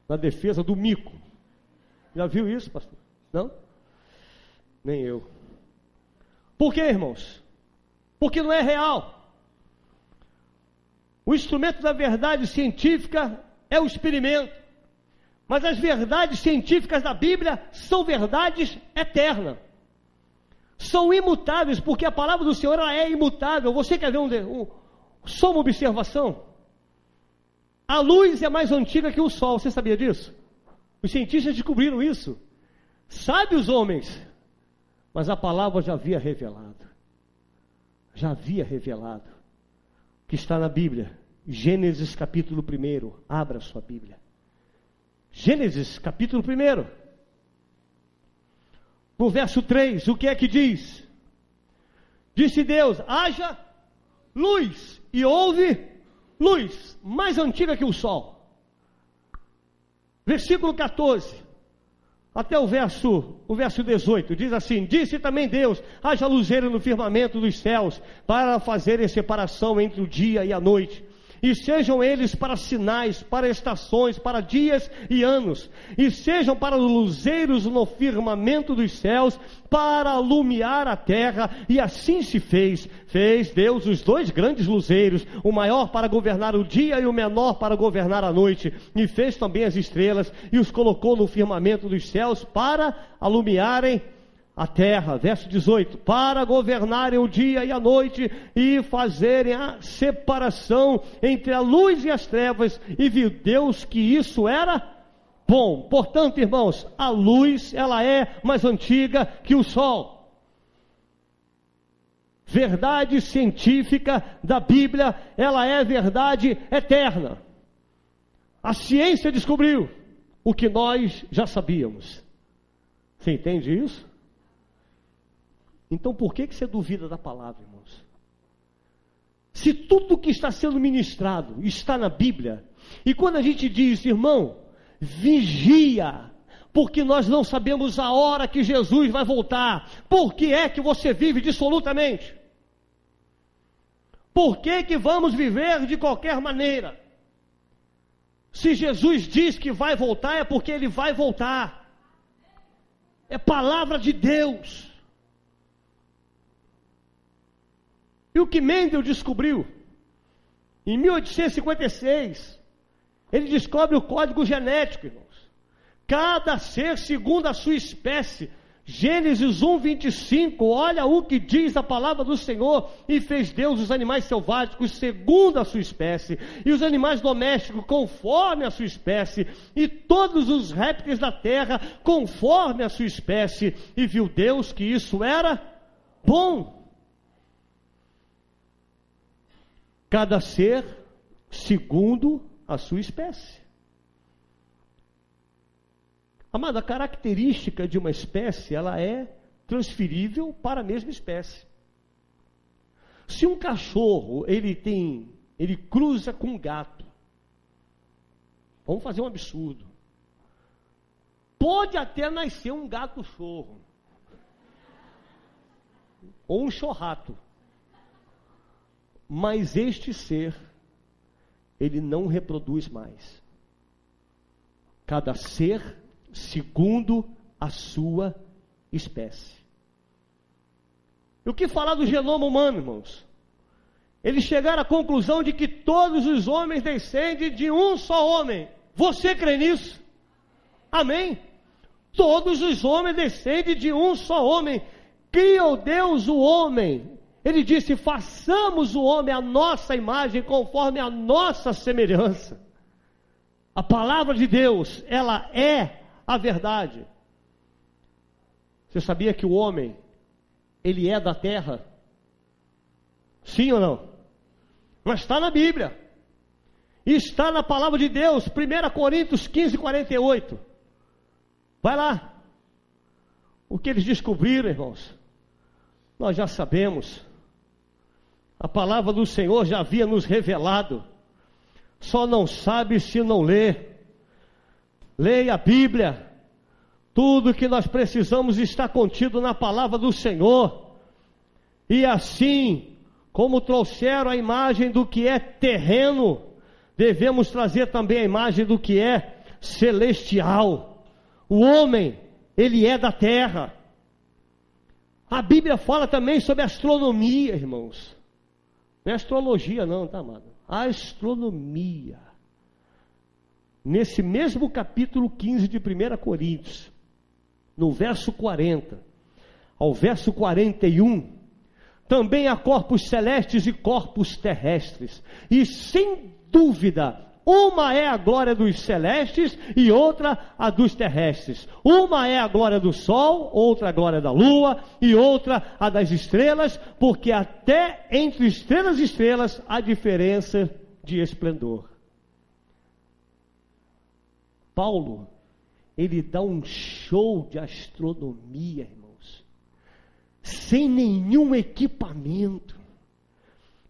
na defesa do mico. Já viu isso, pastor? Não? Nem eu. Por quê, irmãos? Porque não é real. O instrumento da verdade científica é o experimento. Mas as verdades científicas da Bíblia são verdades eternas. São imutáveis, porque a palavra do Senhor ela é imutável. Você quer ver só uma observação? A luz é mais antiga que o sol, você sabia disso? Os cientistas descobriram isso. Sabe os homens? Mas a palavra já havia revelado. Já havia revelado. Que está na Bíblia, Gênesis capítulo 1, abra sua Bíblia. Gênesis capítulo 1, no verso 3, o que é que diz? Disse Deus: haja luz, e houve luz, mais antiga que o sol. Versículo 14, até o verso 18, diz assim: disse também Deus: haja luzeiro no firmamento dos céus, para fazerem separação entre o dia e a noite, e sejam eles para sinais, para estações, para dias e anos, e sejam para luzeiros no firmamento dos céus, para alumiar a terra. E assim se fez. Fez Deus os 2 grandes luzeiros, o maior para governar o dia e o menor para governar a noite, e fez também as estrelas, e os colocou no firmamento dos céus para alumiarem a terra. Verso 18, para governarem o dia e a noite, e fazerem a separação entre a luz e as trevas, e viu Deus que isso era bom. Portanto, irmãos, a luz, ela é mais antiga que o sol. Verdade científica da Bíblia, ela é verdade eterna. A ciência descobriu o que nós já sabíamos. Você entende isso? Então por que você duvida da palavra, irmãos? Se tudo que está sendo ministrado está na Bíblia, e quando a gente diz, irmão, vigia, porque nós não sabemos a hora que Jesus vai voltar, por que é que você vive dissolutamente? Por que que vamos viver de qualquer maneira? Se Jesus diz que vai voltar, é porque Ele vai voltar. É palavra de Deus. E o que Mendel descobriu, em 1856, ele descobre o código genético, irmãos. Cada ser segundo a sua espécie. Gênesis 1, 25, olha o que diz a palavra do Senhor: e fez Deus os animais selváticos segundo a sua espécie, e os animais domésticos conforme a sua espécie, e todos os répteis da terra conforme a sua espécie, e viu Deus que isso era bom. Cada ser segundo a sua espécie. Amado, a característica de uma espécie, ela é transferível para a mesma espécie. Se um cachorro, ele cruza com um gato, vamos fazer um absurdo, pode até nascer um gato-chorro, ou um chorrato, mas este ser, ele não reproduz mais. Cada ser segundo a sua espécie. E o que falar do genoma humano, irmãos? Eles chegaram à conclusão de que todos os homens descendem de um só homem. Você crê nisso? Amém? Todos os homens descendem de um só homem. Criou Deus o homem. Ele disse: façamos o homem à nossa imagem, conforme a nossa semelhança. A palavra de Deus, ela é a verdade. Você sabia que o homem, ele é da terra? Sim ou não? Mas está na Bíblia. Está na palavra de Deus. 1 Coríntios 15, 48. Vai lá. O que eles descobriram, irmãos, nós já sabemos. A palavra do Senhor já havia nos revelado. Só não sabe se não lê. Leia a Bíblia. Tudo que nós precisamos está contido na palavra do Senhor. E assim, como trouxeram a imagem do que é terreno, devemos trazer também a imagem do que é celestial. O homem, ele é da terra. A Bíblia fala também sobre astronomia, irmãos. Não é astrologia não, tá, amado? Astronomia. Nesse mesmo capítulo 15 de 1 Coríntios, no verso 40 ao verso 41, também há corpos celestes e corpos terrestres, e sem dúvida, uma é a glória dos celestes e outra a dos terrestres. Uma é a glória do sol, outra a glória da lua e outra a das estrelas, porque até entre estrelas e estrelas há diferença de esplendor. Paulo, ele dá um show de astronomia, irmãos, sem nenhum equipamento.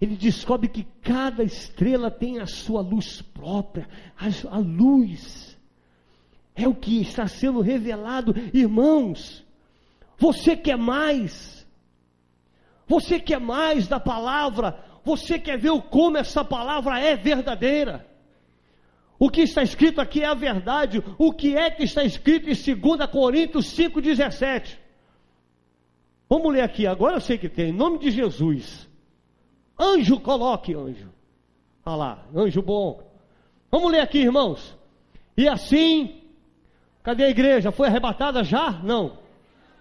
Ele descobre que cada estrela tem a sua luz própria, a luz é o que está sendo revelado. Irmãos, você quer mais? Você quer mais da palavra? Você quer ver como essa palavra é verdadeira? O que está escrito aqui é a verdade. O que é que está escrito em 2 Coríntios 5,17? Vamos ler aqui, agora eu sei que tem, em nome de Jesus. Anjo, coloque, anjo. Olha lá, anjo bom. Vamos ler aqui, irmãos. E assim, cadê a igreja? Foi arrebatada já? Não.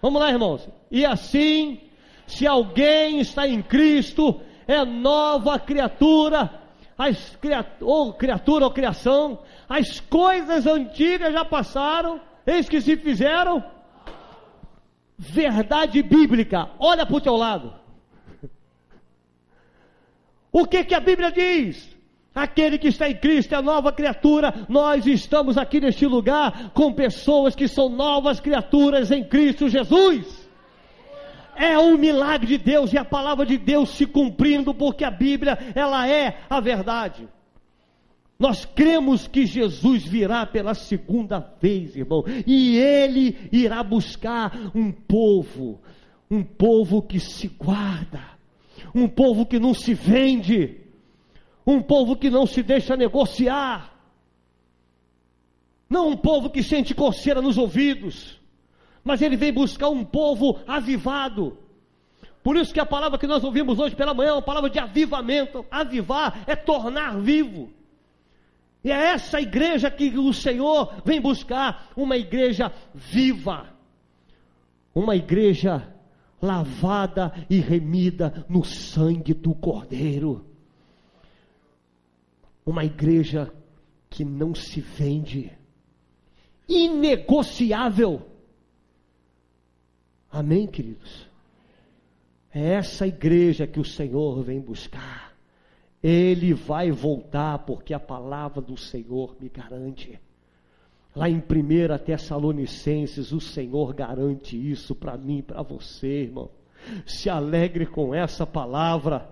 Vamos lá, irmãos. E assim, se alguém está em Cristo, é nova criatura. Ou criatura ou criação, as coisas antigas já passaram, eis que se fizeram. Verdade bíblica. Olha para o teu lado. O que a Bíblia diz? Aquele que está em Cristo é nova criatura. Nós estamos aqui neste lugar com pessoas que são novas criaturas em Cristo Jesus. É um milagre de Deus e a palavra de Deus se cumprindo, porque a Bíblia, ela é a verdade. Nós cremos que Jesus virá pela segunda vez, irmão, e Ele irá buscar um povo que se guarda, um povo que não se vende, um povo que não se deixa negociar, não um povo que sente coceira nos ouvidos, mas Ele vem buscar um povo avivado. Por isso que a palavra que nós ouvimos hoje pela manhã é uma palavra de avivamento. Avivar é tornar vivo. E é essa igreja que o Senhor vem buscar, uma igreja viva, uma igreja lavada e remida no sangue do Cordeiro, uma igreja que não se vende, inegociável. Amém, queridos? É essa igreja que o Senhor vem buscar. Ele vai voltar, porque a palavra do Senhor me garante. Lá em 1 Tessalonicenses, o Senhor garante isso para mim e para você, irmão. Se alegre com essa palavra.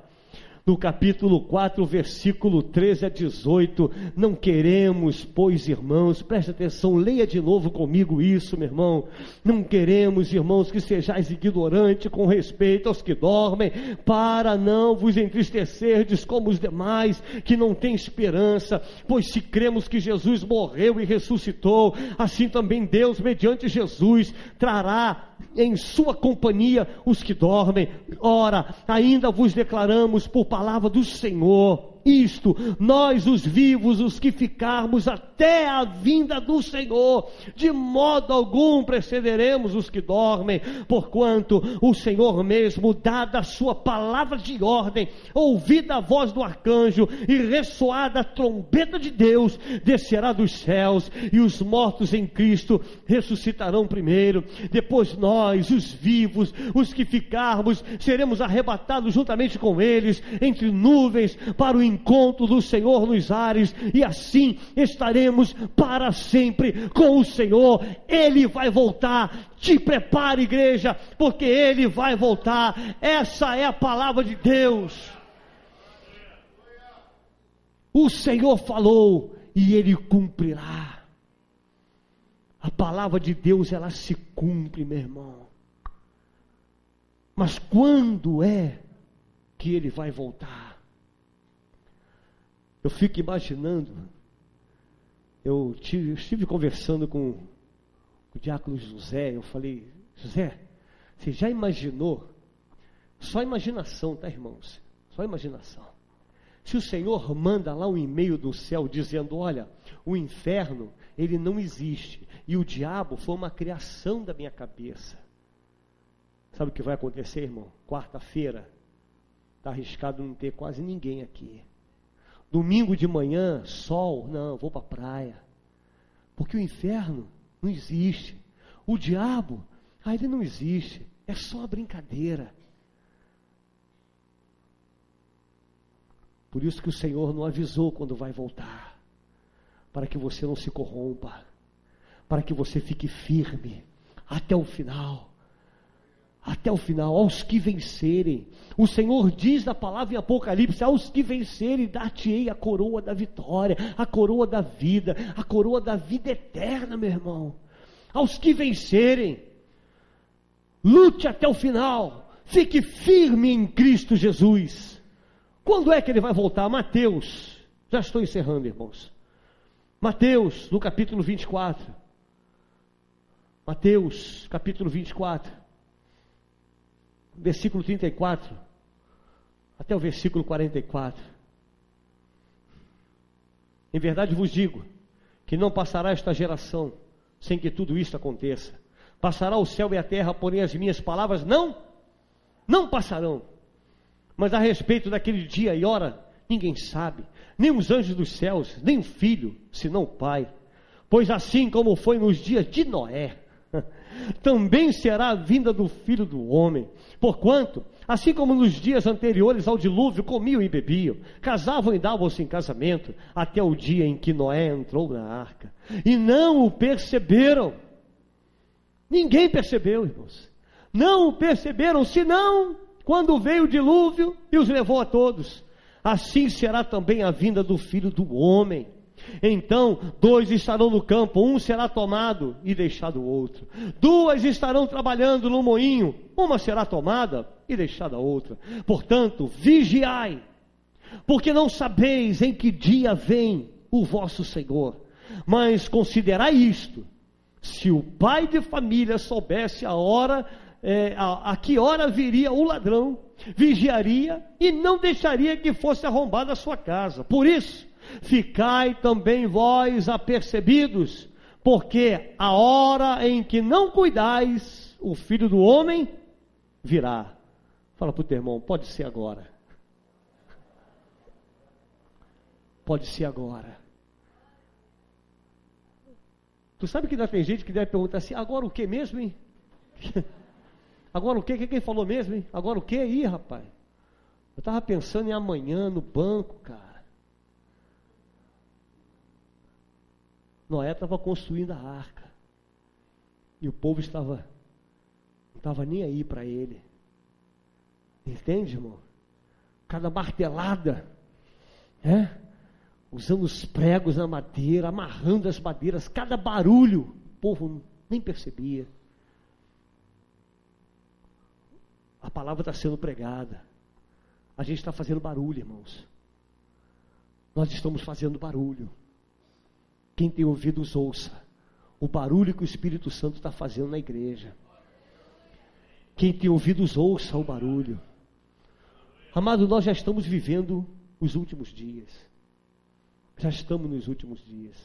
No capítulo 4, versículo 13 a 18, não queremos, pois irmãos, preste atenção, leia de novo comigo isso, meu irmão, não queremos, irmãos, que sejais ignorantes com respeito aos que dormem, para não vos entristecerdes como os demais, que não têm esperança, pois se cremos que Jesus morreu e ressuscitou, assim também Deus, mediante Jesus, trará em sua companhia os que dormem. Ora, ainda vos declaramos por palavra do Senhor isto: nós os vivos, os que ficarmos até a vinda do Senhor, de modo algum precederemos os que dormem, porquanto o Senhor mesmo, dada a sua palavra de ordem, ouvida a voz do arcanjo e ressoada a trombeta de Deus, descerá dos céus, e os mortos em Cristo ressuscitarão primeiro. Depois nós, os vivos, os que ficarmos, seremos arrebatados juntamente com eles entre nuvens para o encontro do Senhor nos ares, e assim estaremos para sempre com o Senhor. Ele vai voltar. Te prepare, igreja, porque Ele vai voltar. Essa é a palavra de Deus. O Senhor falou e Ele cumprirá. A palavra de Deus, ela se cumpre, meu irmão. Mas quando é que Ele vai voltar? Eu fico imaginando, eu estive conversando com o diácono José, eu falei: José, você já imaginou? Só imaginação, tá, irmãos? Só imaginação. Se o Senhor manda lá um e-mail do céu dizendo: olha, o inferno, ele não existe, e o diabo foi uma criação da minha cabeça. Sabe o que vai acontecer, irmão? Quarta-feira, está arriscado não ter quase ninguém aqui. Domingo de manhã, sol, não, vou para a praia. Porque o inferno não existe. O diabo, ele não existe. É só uma brincadeira. Por Por isso que o Senhor não avisou quando vai voltar, para que você não se corrompa, para que você fique firme até o final. Até o final, aos que vencerem. O Senhor diz na palavra em Apocalipse: aos que vencerem, dar-te-ei a coroa da vitória, a coroa da vida eterna, meu irmão. Aos que vencerem, lute até o final, fique firme em Cristo Jesus. Quando é que ele vai voltar? Mateus, já estou encerrando, irmãos. Mateus, no capítulo 24. Mateus, capítulo 24. Versículo 34, até o versículo 44. Em verdade vos digo, que não passará esta geração, sem que tudo isso aconteça. Passará o céu e a terra, porém as minhas palavras não passarão. Mas a respeito daquele dia e hora, ninguém sabe, nem os anjos dos céus, nem o Filho, senão o Pai. Pois assim como foi nos dias de Noé, também será a vinda do Filho do Homem. Porquanto, assim como nos dias anteriores ao dilúvio, comiam e bebiam, casavam e davam-se em casamento, até o dia em que Noé entrou na arca, e não o perceberam. Ninguém percebeu, irmãos. Não o perceberam, senão quando veio o dilúvio e os levou a todos. Assim será também a vinda do Filho do Homem. Então, 2 estarão no campo, um será tomado e deixado o outro. 2 estarão trabalhando no moinho, uma será tomada e deixada a outra. Portanto, vigiai, porque não sabeis em que dia vem o vosso Senhor. Mas considerai isto: se o pai de família soubesse a que hora viria o ladrão, vigiaria e não deixaria que fosse arrombada a sua casa. Por isso, ficai também vós apercebidos, porque a hora em que não cuidais, o Filho do Homem virá. Fala para o teu irmão: pode ser agora. Pode ser agora. Tu sabe que ainda tem gente que deve perguntar assim: agora o que mesmo, hein? Agora o que? Quem falou mesmo, hein? Agora o que? Ih, rapaz, eu estava pensando em amanhã no banco, cara. Noé estava construindo a arca, e o povo não estava nem aí para ele. Entende, irmão? Cada martelada, usando os pregos na madeira, amarrando as madeiras, cada barulho, o povo nem percebia. A palavra está sendo pregada, a gente está fazendo barulho, irmãos. Nós estamos fazendo barulho. Quem tem ouvidos, ouça o barulho que o Espírito Santo está fazendo na igreja. Quem tem ouvidos, ouça o barulho. Amado, nós já estamos vivendo os últimos dias. Já estamos nos últimos dias,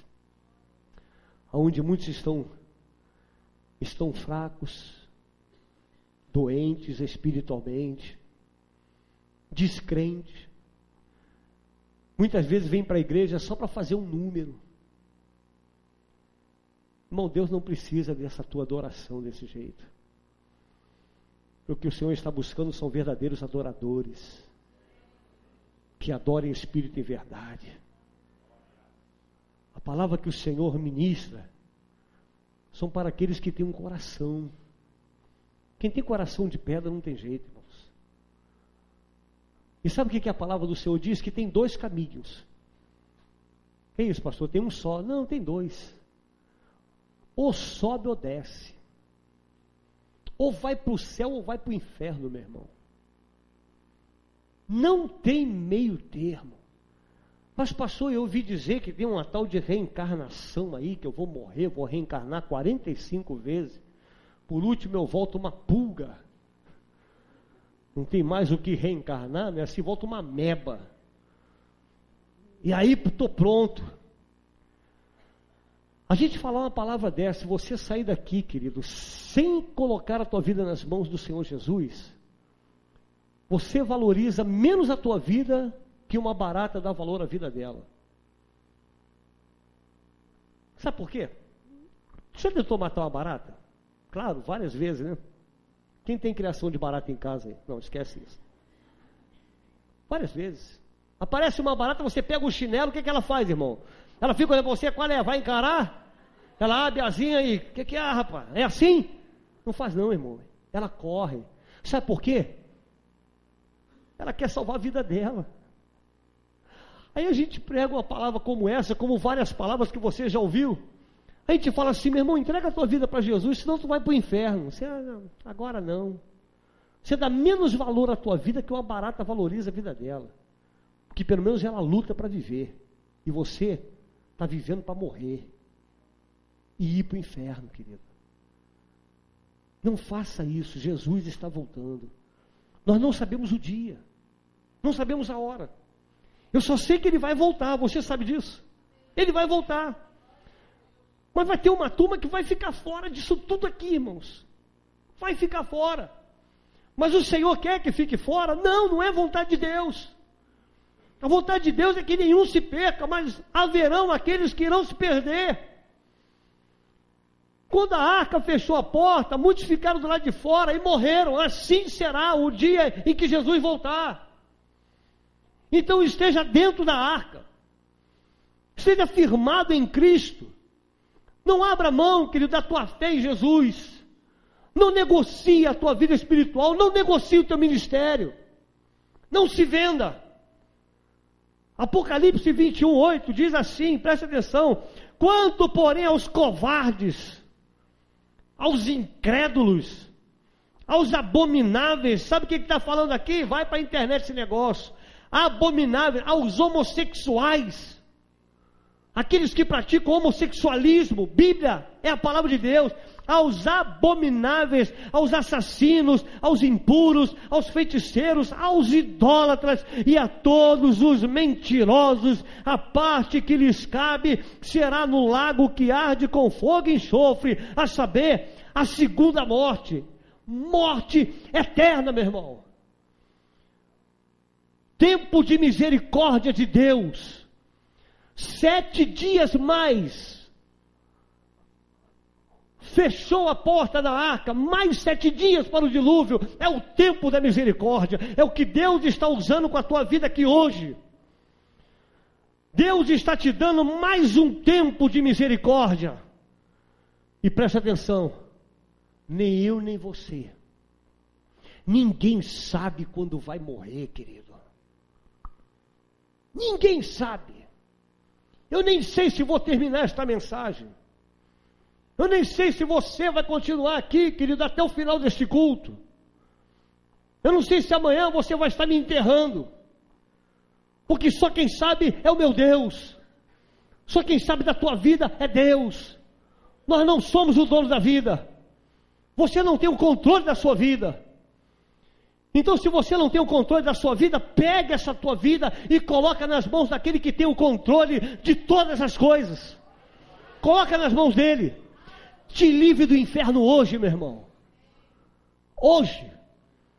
onde muitos estão fracos, doentes espiritualmente, descrentes. Muitas vezes vêm para a igreja só para fazer um número. Irmão, Deus não precisa dessa tua adoração desse jeito. O que o Senhor está buscando são verdadeiros adoradores, que adorem o Espírito em verdade. A palavra que o Senhor ministra são para aqueles que têm um coração. Quem tem coração de pedra não tem jeito, irmãos. E sabe o que a palavra do Senhor diz? Que tem 2 caminhos. Que isso, pastor? Tem um só? Não, tem 2. Ou sobe ou desce. Ou vai para o céu ou vai para o inferno, meu irmão. Não tem meio termo. Mas pastor, eu ouvi dizer que tem uma tal de reencarnação aí, que eu vou morrer, vou reencarnar 45 vezes. Por último eu volto uma pulga. Não tem mais o que reencarnar, né? Assim volta uma ameba. E aí estou pronto. A gente falar uma palavra dessa, se você sair daqui, querido, sem colocar a tua vida nas mãos do Senhor Jesus, você valoriza menos a tua vida que uma barata dá valor à vida dela. Sabe por quê? Você tentou matar uma barata? Claro, várias vezes, né? Quem tem criação de barata em casa aí? Não, esquece isso. Várias vezes. Aparece uma barata, você pega o chinelo, o que ela faz, irmão? Ela fica olhando para você, qual é? Vai encarar? Ela abre a asinha e, o que é, rapaz? É assim? Não faz não, irmão. Ela corre. Sabe por quê? Ela quer salvar a vida dela. Aí a gente prega uma palavra como essa, como várias palavras que você já ouviu. A gente fala assim, meu irmão, entrega a tua vida para Jesus, senão tu vai para o inferno. Você, agora não. Você dá menos valor à tua vida que uma barata valoriza a vida dela. Porque pelo menos ela luta para viver. E você está vivendo para morrer. E ir para o inferno, querido. Não faça isso, Jesus está voltando. Nós não sabemos o dia. Não sabemos a hora. Eu só sei que ele vai voltar, você sabe disso? Ele vai voltar. Mas vai ter uma turma que vai ficar fora disso tudo aqui, irmãos. Vai ficar fora. Mas o Senhor quer que fique fora? Não, não é vontade de Deus. A vontade de Deus é que nenhum se perca, mas haverão aqueles que irão se perder. Quando a arca fechou a porta, muitos ficaram do lado de fora e morreram. Assim será o dia em que Jesus voltar. Então esteja dentro da arca. Esteja firmado em Cristo. Não abra mão, querido, da tua fé em Jesus. Não negocie a tua vida espiritual. Não negocie o teu ministério. Não se venda. Apocalipse 21:8 diz assim, preste atenção: quanto porém aos covardes, aos incrédulos, aos abomináveis, sabe o que está falando aqui? Vai para a internet esse negócio. Abomináveis, aos homossexuais, aqueles que praticam homossexualismo, Bíblia é a palavra de Deus, aos abomináveis, aos assassinos, aos impuros, aos feiticeiros, aos idólatras e a todos os mentirosos, a parte que lhes cabe será no lago que arde com fogo e enxofre, a saber, a segunda morte, morte eterna, meu irmão. Tempo de misericórdia de Deus, 7 dias mais, fechou a porta da arca, mais 7 dias para o dilúvio, é o tempo da misericórdia, é o que Deus está usando com a tua vida aqui hoje. Deus está te dando mais um tempo de misericórdia, e preste atenção, nem eu nem você, ninguém sabe quando vai morrer, querido. Ninguém sabe. Eu nem sei se vou terminar esta mensagem. Eu nem sei se você vai continuar aqui, querido, até o final deste culto. Eu não sei se amanhã você vai estar me enterrando. Porque só quem sabe é o meu Deus. Só quem sabe da tua vida é Deus. Nós não somos o dono da vida. Você não tem o controle da sua vida. Então, se você não tem o controle da sua vida, pega essa tua vida e coloca nas mãos daquele que tem o controle de todas as coisas. Coloca nas mãos dele. Te livre do inferno hoje, meu irmão. Hoje.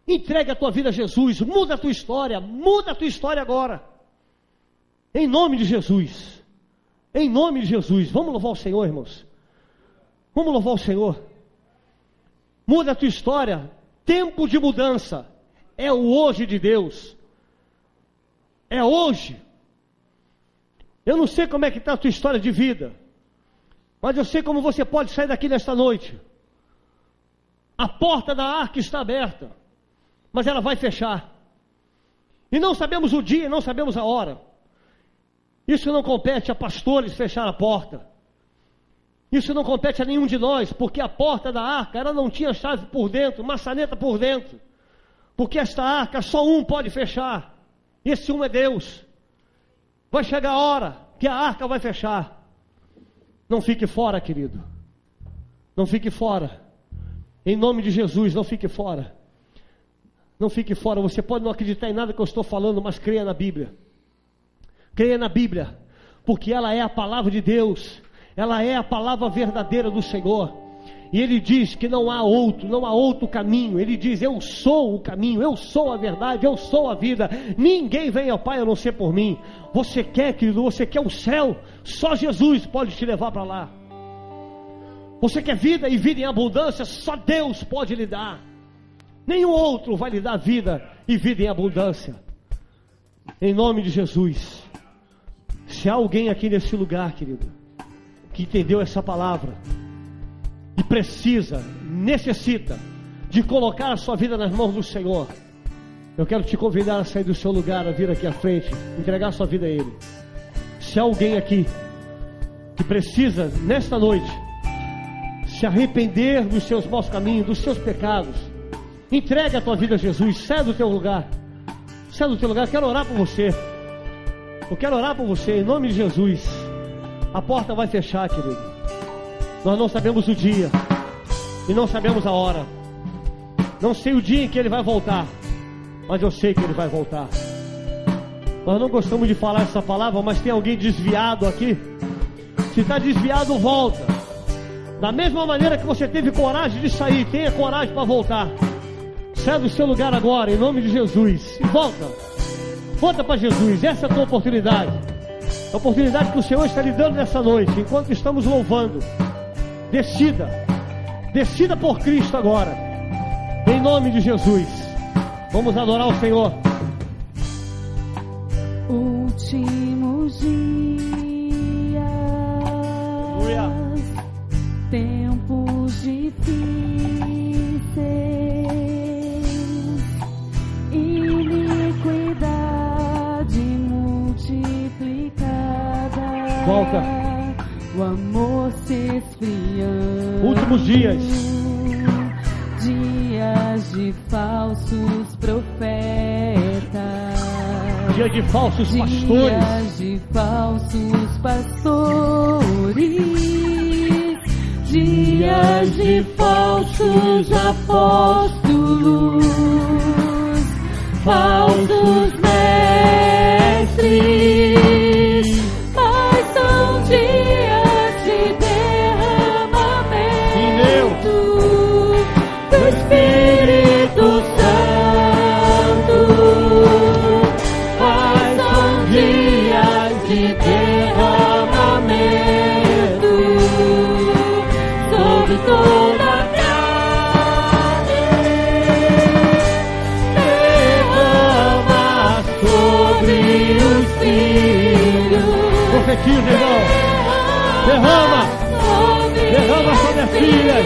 Entregue a tua vida a Jesus. Muda a tua história. Muda a tua história agora. Em nome de Jesus. Em nome de Jesus. Vamos louvar o Senhor, irmãos. Vamos louvar o Senhor. Muda a tua história. Tempo de mudança. É o hoje de Deus. É hoje. Eu não sei como é que está a tua história de vida, mas eu sei como você pode sair daqui nesta noite. A porta da arca está aberta, mas ela vai fechar. E não sabemos o dia, não sabemos a hora. Isso não compete a pastores fechar a porta. Isso não compete a nenhum de nós, porque a porta da arca, ela não tinha chave por dentro, maçaneta por dentro. Porque esta arca só um pode fechar. Esse um é Deus. Vai chegar a hora que a arca vai fechar. Não fique fora, querido. Não fique fora. Em nome de Jesus, não fique fora. Não fique fora. Você pode não acreditar em nada que eu estou falando, mas creia na Bíblia. Creia na Bíblia, porque ela é a palavra de Deus. Ela é a palavra verdadeira do Senhor. E Ele diz que não há outro caminho. Ele diz, eu sou o caminho, eu sou a verdade, eu sou a vida. Ninguém vem ao Pai a não ser por mim. Você quer, querido, você quer o céu? Só Jesus pode te levar para lá. Você quer vida e vida em abundância? Só Deus pode lhe dar. Nenhum outro vai lhe dar vida e vida em abundância. Em nome de Jesus. Se há alguém aqui nesse lugar, querido, que entendeu essa palavra e precisa, necessita de colocar a sua vida nas mãos do Senhor, eu quero te convidar a sair do seu lugar, a vir aqui à frente, entregar a sua vida a Ele. Se há alguém aqui que precisa, nesta noite, se arrepender dos seus maus caminhos, dos seus pecados, entregue a tua vida a Jesus. Sai do teu lugar. Sai do teu lugar. Eu quero orar por você. Eu quero orar por você, em nome de Jesus. A porta vai fechar, querido. Nós não sabemos o dia e não sabemos a hora. Não sei o dia em que Ele vai voltar, mas eu sei que Ele vai voltar. Nós não gostamos de falar essa palavra, mas tem alguém desviado aqui. Se está desviado, volta. Da mesma maneira que você teve coragem de sair, tenha coragem para voltar. Sai do seu lugar agora, em nome de Jesus, e volta. Volta para Jesus. Essa é a tua oportunidade. A oportunidade que o Senhor está lhe dando nessa noite, enquanto estamos louvando. Decida. Decida por Cristo agora, em nome de Jesus. Vamos adorar o Senhor. Últimos dias, Aleluia. tempos difíceis, iniquidade multiplicada, Volta. o amor se esfriando, Últimos dias, dias de falsos profetas, dia de falsos pastores, dias de falsos pastores, dias de falsos apóstolos, falsos mestres, mas são dias de derramamento do Espírito Santo. Mas são dias de derramamento sobre toda a carne. Derrama sobre os filhos. profetiza, irmão. Derrama. Derrama sobre as filhas.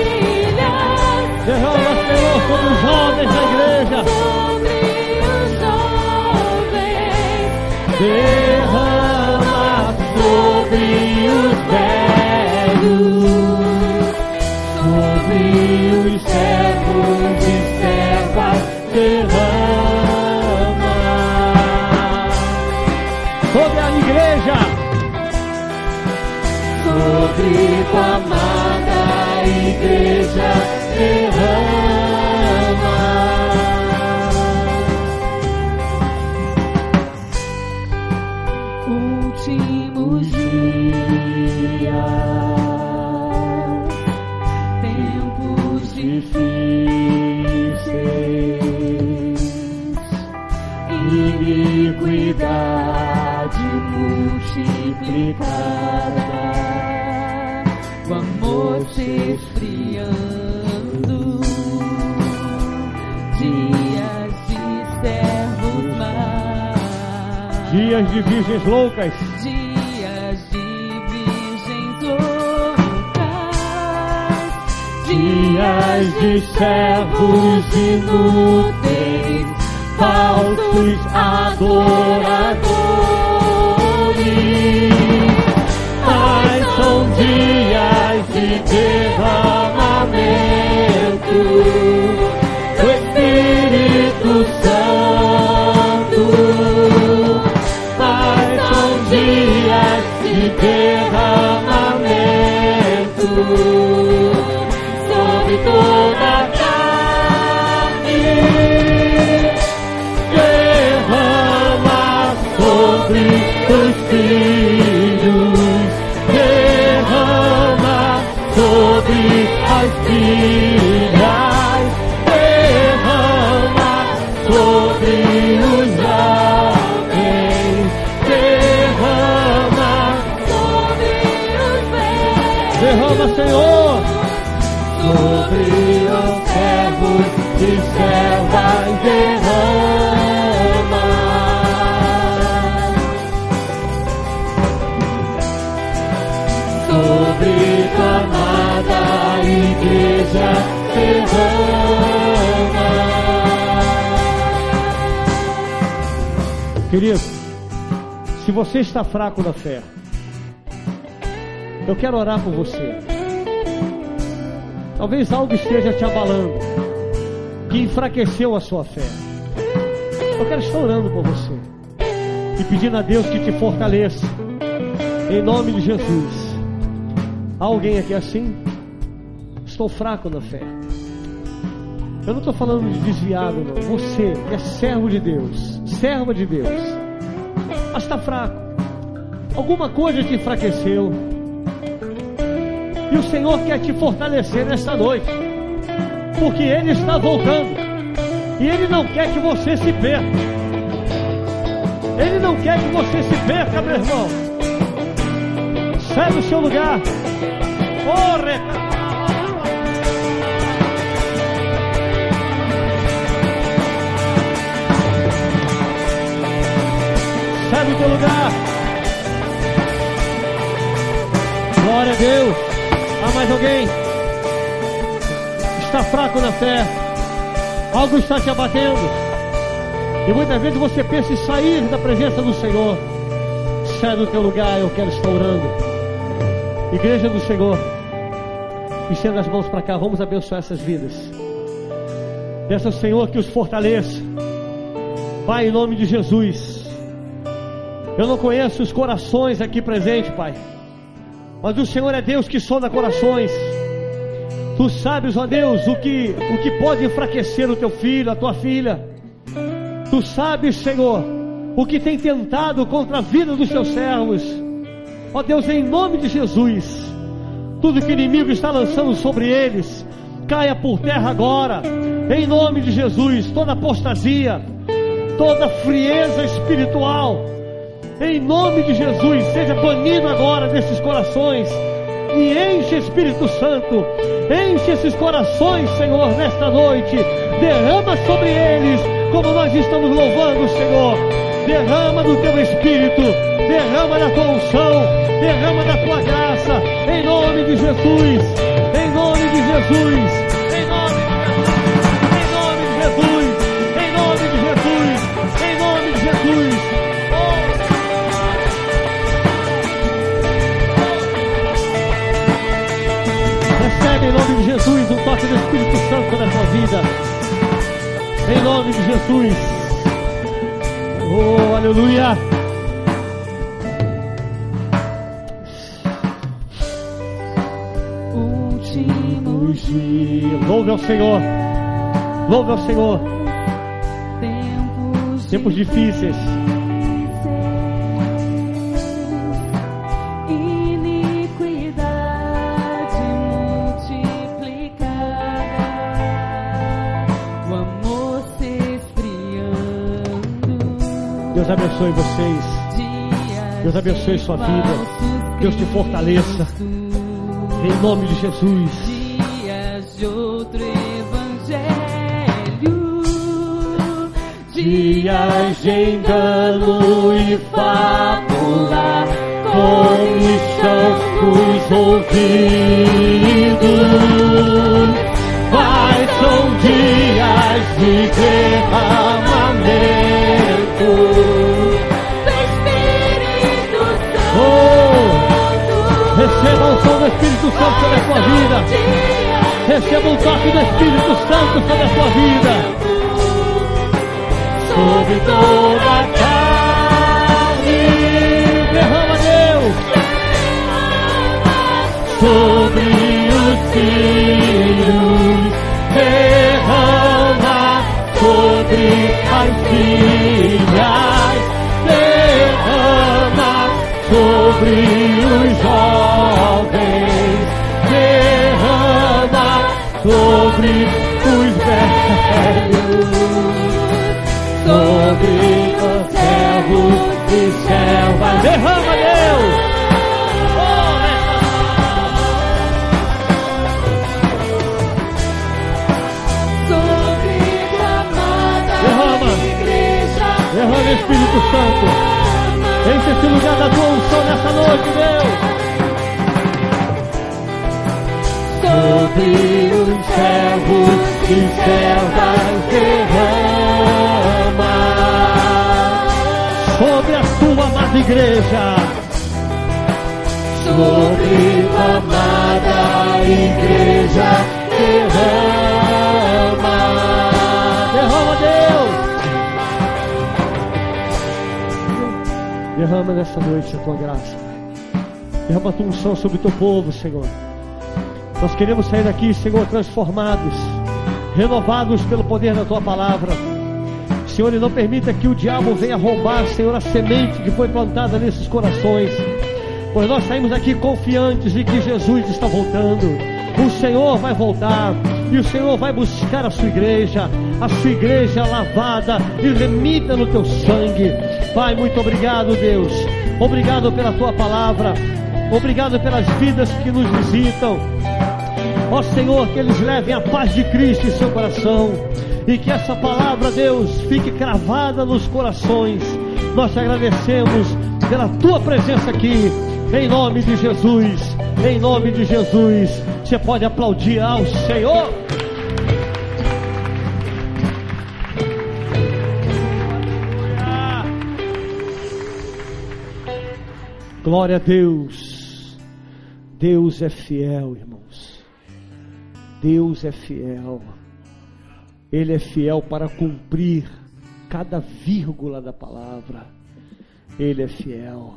Derrama, Senhor, sobre os jovens da igreja. Derrama sobre os velhos, sobre os servos e servas, derrama Sobre a igreja. sobre tua amada igreja, derrama. Últimos dias, tempos difíceis, iniquidade multiplicada, o amor se esfriando, dias de servos mais, Dias de virgens loucas. dias de virgens loucas, dias de servos inúteis, falsos adoradores, mas são dias de derramamento do Espírito Santo, mas são dias de derramamento sobre toda a carne. Derrama sobre os filhos, derrama sobre as filhas, derrama sobre os homens, derrama sobre os velhos, Derrama, Senhor. sobre os servos e servas, derrama sobre tua amada igreja derrama. Querido, se você está fraco na fé, eu quero orar por você. Talvez algo esteja te abalando, que enfraqueceu a sua fé. Eu quero estar orando por você e pedindo a Deus que te fortaleça, em nome de Jesus. Há alguém aqui assim? Estou fraco na fé. Eu não estou falando de desviado, não. Você é servo de Deus, serva de Deus, mas está fraco. Alguma coisa te enfraqueceu, e o Senhor quer te fortalecer nesta noite, porque Ele está voltando, e Ele não quer que você se perca. Ele não quer que você se perca, meu irmão. Sai do seu lugar. Sai do teu lugar. Glória a Deus. Há mais alguém? Está fraco na fé. Algo está te abatendo. E muitas vezes você pensa em sair da presença do Senhor. Sai do teu lugar, eu quero estar orando. Igreja do Senhor, estenda as mãos para cá, vamos abençoar essas vidas. Peça ao Senhor que os fortaleça. Pai, em nome de Jesus. Eu não conheço os corações aqui presentes, Pai, mas o Senhor é Deus que sonda corações. Tu sabes, ó Deus, o que pode enfraquecer o teu filho, a tua filha. Tu sabes, Senhor, o que tem tentado contra a vida dos teus servos. Ó Deus, em nome de Jesus, tudo que o inimigo está lançando sobre eles, caia por terra agora, em nome de Jesus. Toda apostasia, toda frieza espiritual, em nome de Jesus, seja banido agora desses corações. E enche, Espírito Santo, enche esses corações, Senhor, nesta noite. Derrama sobre eles, como nós estamos louvando, Senhor. Derrama do teu Espírito, derrama da tua unção, derrama da tua graça, em nome de Jesus, em nome de Jesus, em nome de Jesus, em nome de Jesus, em nome de Jesus. Recebe em nome de Jesus um toque do Espírito Santo na tua vida, em nome de Jesus. Oh, aleluia. Últimos dias. Louve ao Senhor. Louve ao Senhor. Tempos difíceis. Iniquidade multiplicada, o amor se esfriando. Deus abençoe vocês. Deus abençoe sua vida. Deus te fortaleça. Em nome de Jesus. Dias de outro evangelho, Dias de engano e fábula, comichão os ouvidos. Mas são dias de derramamento do Espírito Santo. Receba o som do Espírito Santo sobre a sua vida. Receba o toque do Espírito Santo sobre a sua vida. Sobre toda a carne, derrama, Deus. Sobre os filhos, derrama. Sobre as filhas, derrama. Sobre os jovens, derrama. Sobre os velhos, sobre os servos e servas, derrama, Deus. Sobre a amada igreja, Derrama, Espírito Santo. Enche esse lugar da tua unção nessa noite, Deus. sobre os servos e servas derrama, sobre a tua amada igreja, sobre tua amada igreja derrama, Deus, derrama nessa noite a tua graça, derrama a tua unção sobre o teu povo, Senhor. Nós queremos sair daqui, Senhor, transformados, renovados pelo poder da tua palavra, Senhor, e não permita que o diabo venha roubar, Senhor, a semente que foi plantada nesses corações, pois nós saímos daqui confiantes de que Jesus está voltando. O Senhor vai voltar e o Senhor vai buscar a sua igreja lavada e remida no teu sangue. Pai, muito obrigado, Deus, obrigado pela tua palavra, obrigado pelas vidas que nos visitam. Ó Senhor, que eles levem a paz de Cristo em seu coração e que essa palavra, Deus, fique cravada nos corações. Nós te agradecemos pela tua presença aqui, em nome de Jesus, em nome de Jesus. Você pode aplaudir ao Senhor. Glória a Deus. Deus é fiel, irmãos. Deus é fiel. Ele é fiel para cumprir cada vírgula da palavra. Ele é fiel.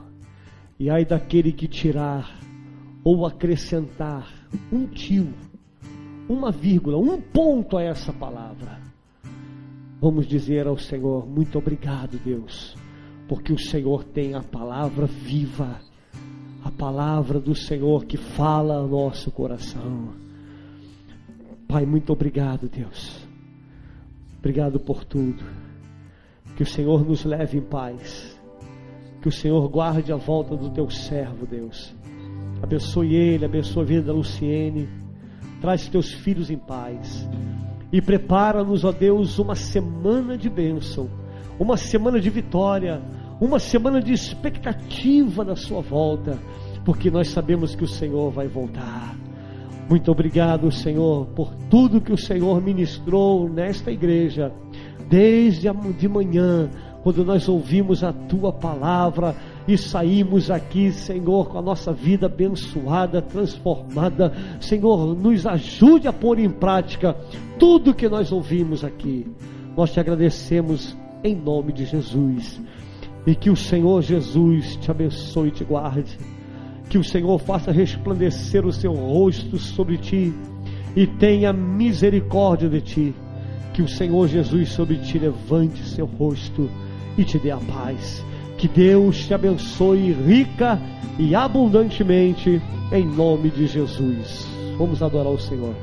E ai daquele que tirar ou acrescentar um tio, uma vírgula, um ponto a essa palavra. Vamos dizer ao Senhor: muito obrigado, Deus, porque o Senhor tem a palavra viva, a palavra do Senhor que fala ao nosso coração. Pai, muito obrigado, Deus. Obrigado por tudo. Que o Senhor nos leve em paz. Que o Senhor guarde a volta do teu servo, Deus. Abençoe ele, abençoe a vida da Luciene. Traz teus filhos em paz. E prepara-nos, ó Deus, uma semana de bênção, uma semana de vitória, uma semana de expectativa da sua volta, porque nós sabemos que o Senhor vai voltar. Muito obrigado, Senhor, por tudo que o Senhor ministrou nesta igreja, desde de manhã, quando nós ouvimos a tua palavra e saímos aqui, Senhor, com a nossa vida abençoada, transformada. Senhor, nos ajude a pôr em prática tudo que nós ouvimos aqui. Nós te agradecemos em nome de Jesus, e que o Senhor Jesus te abençoe e te guarde. Que o Senhor faça resplandecer o seu rosto sobre ti e tenha misericórdia de ti. Que o Senhor Jesus sobre ti levante seu rosto e te dê a paz. Que Deus te abençoe rica e abundantemente, em nome de Jesus. Vamos adorar o Senhor.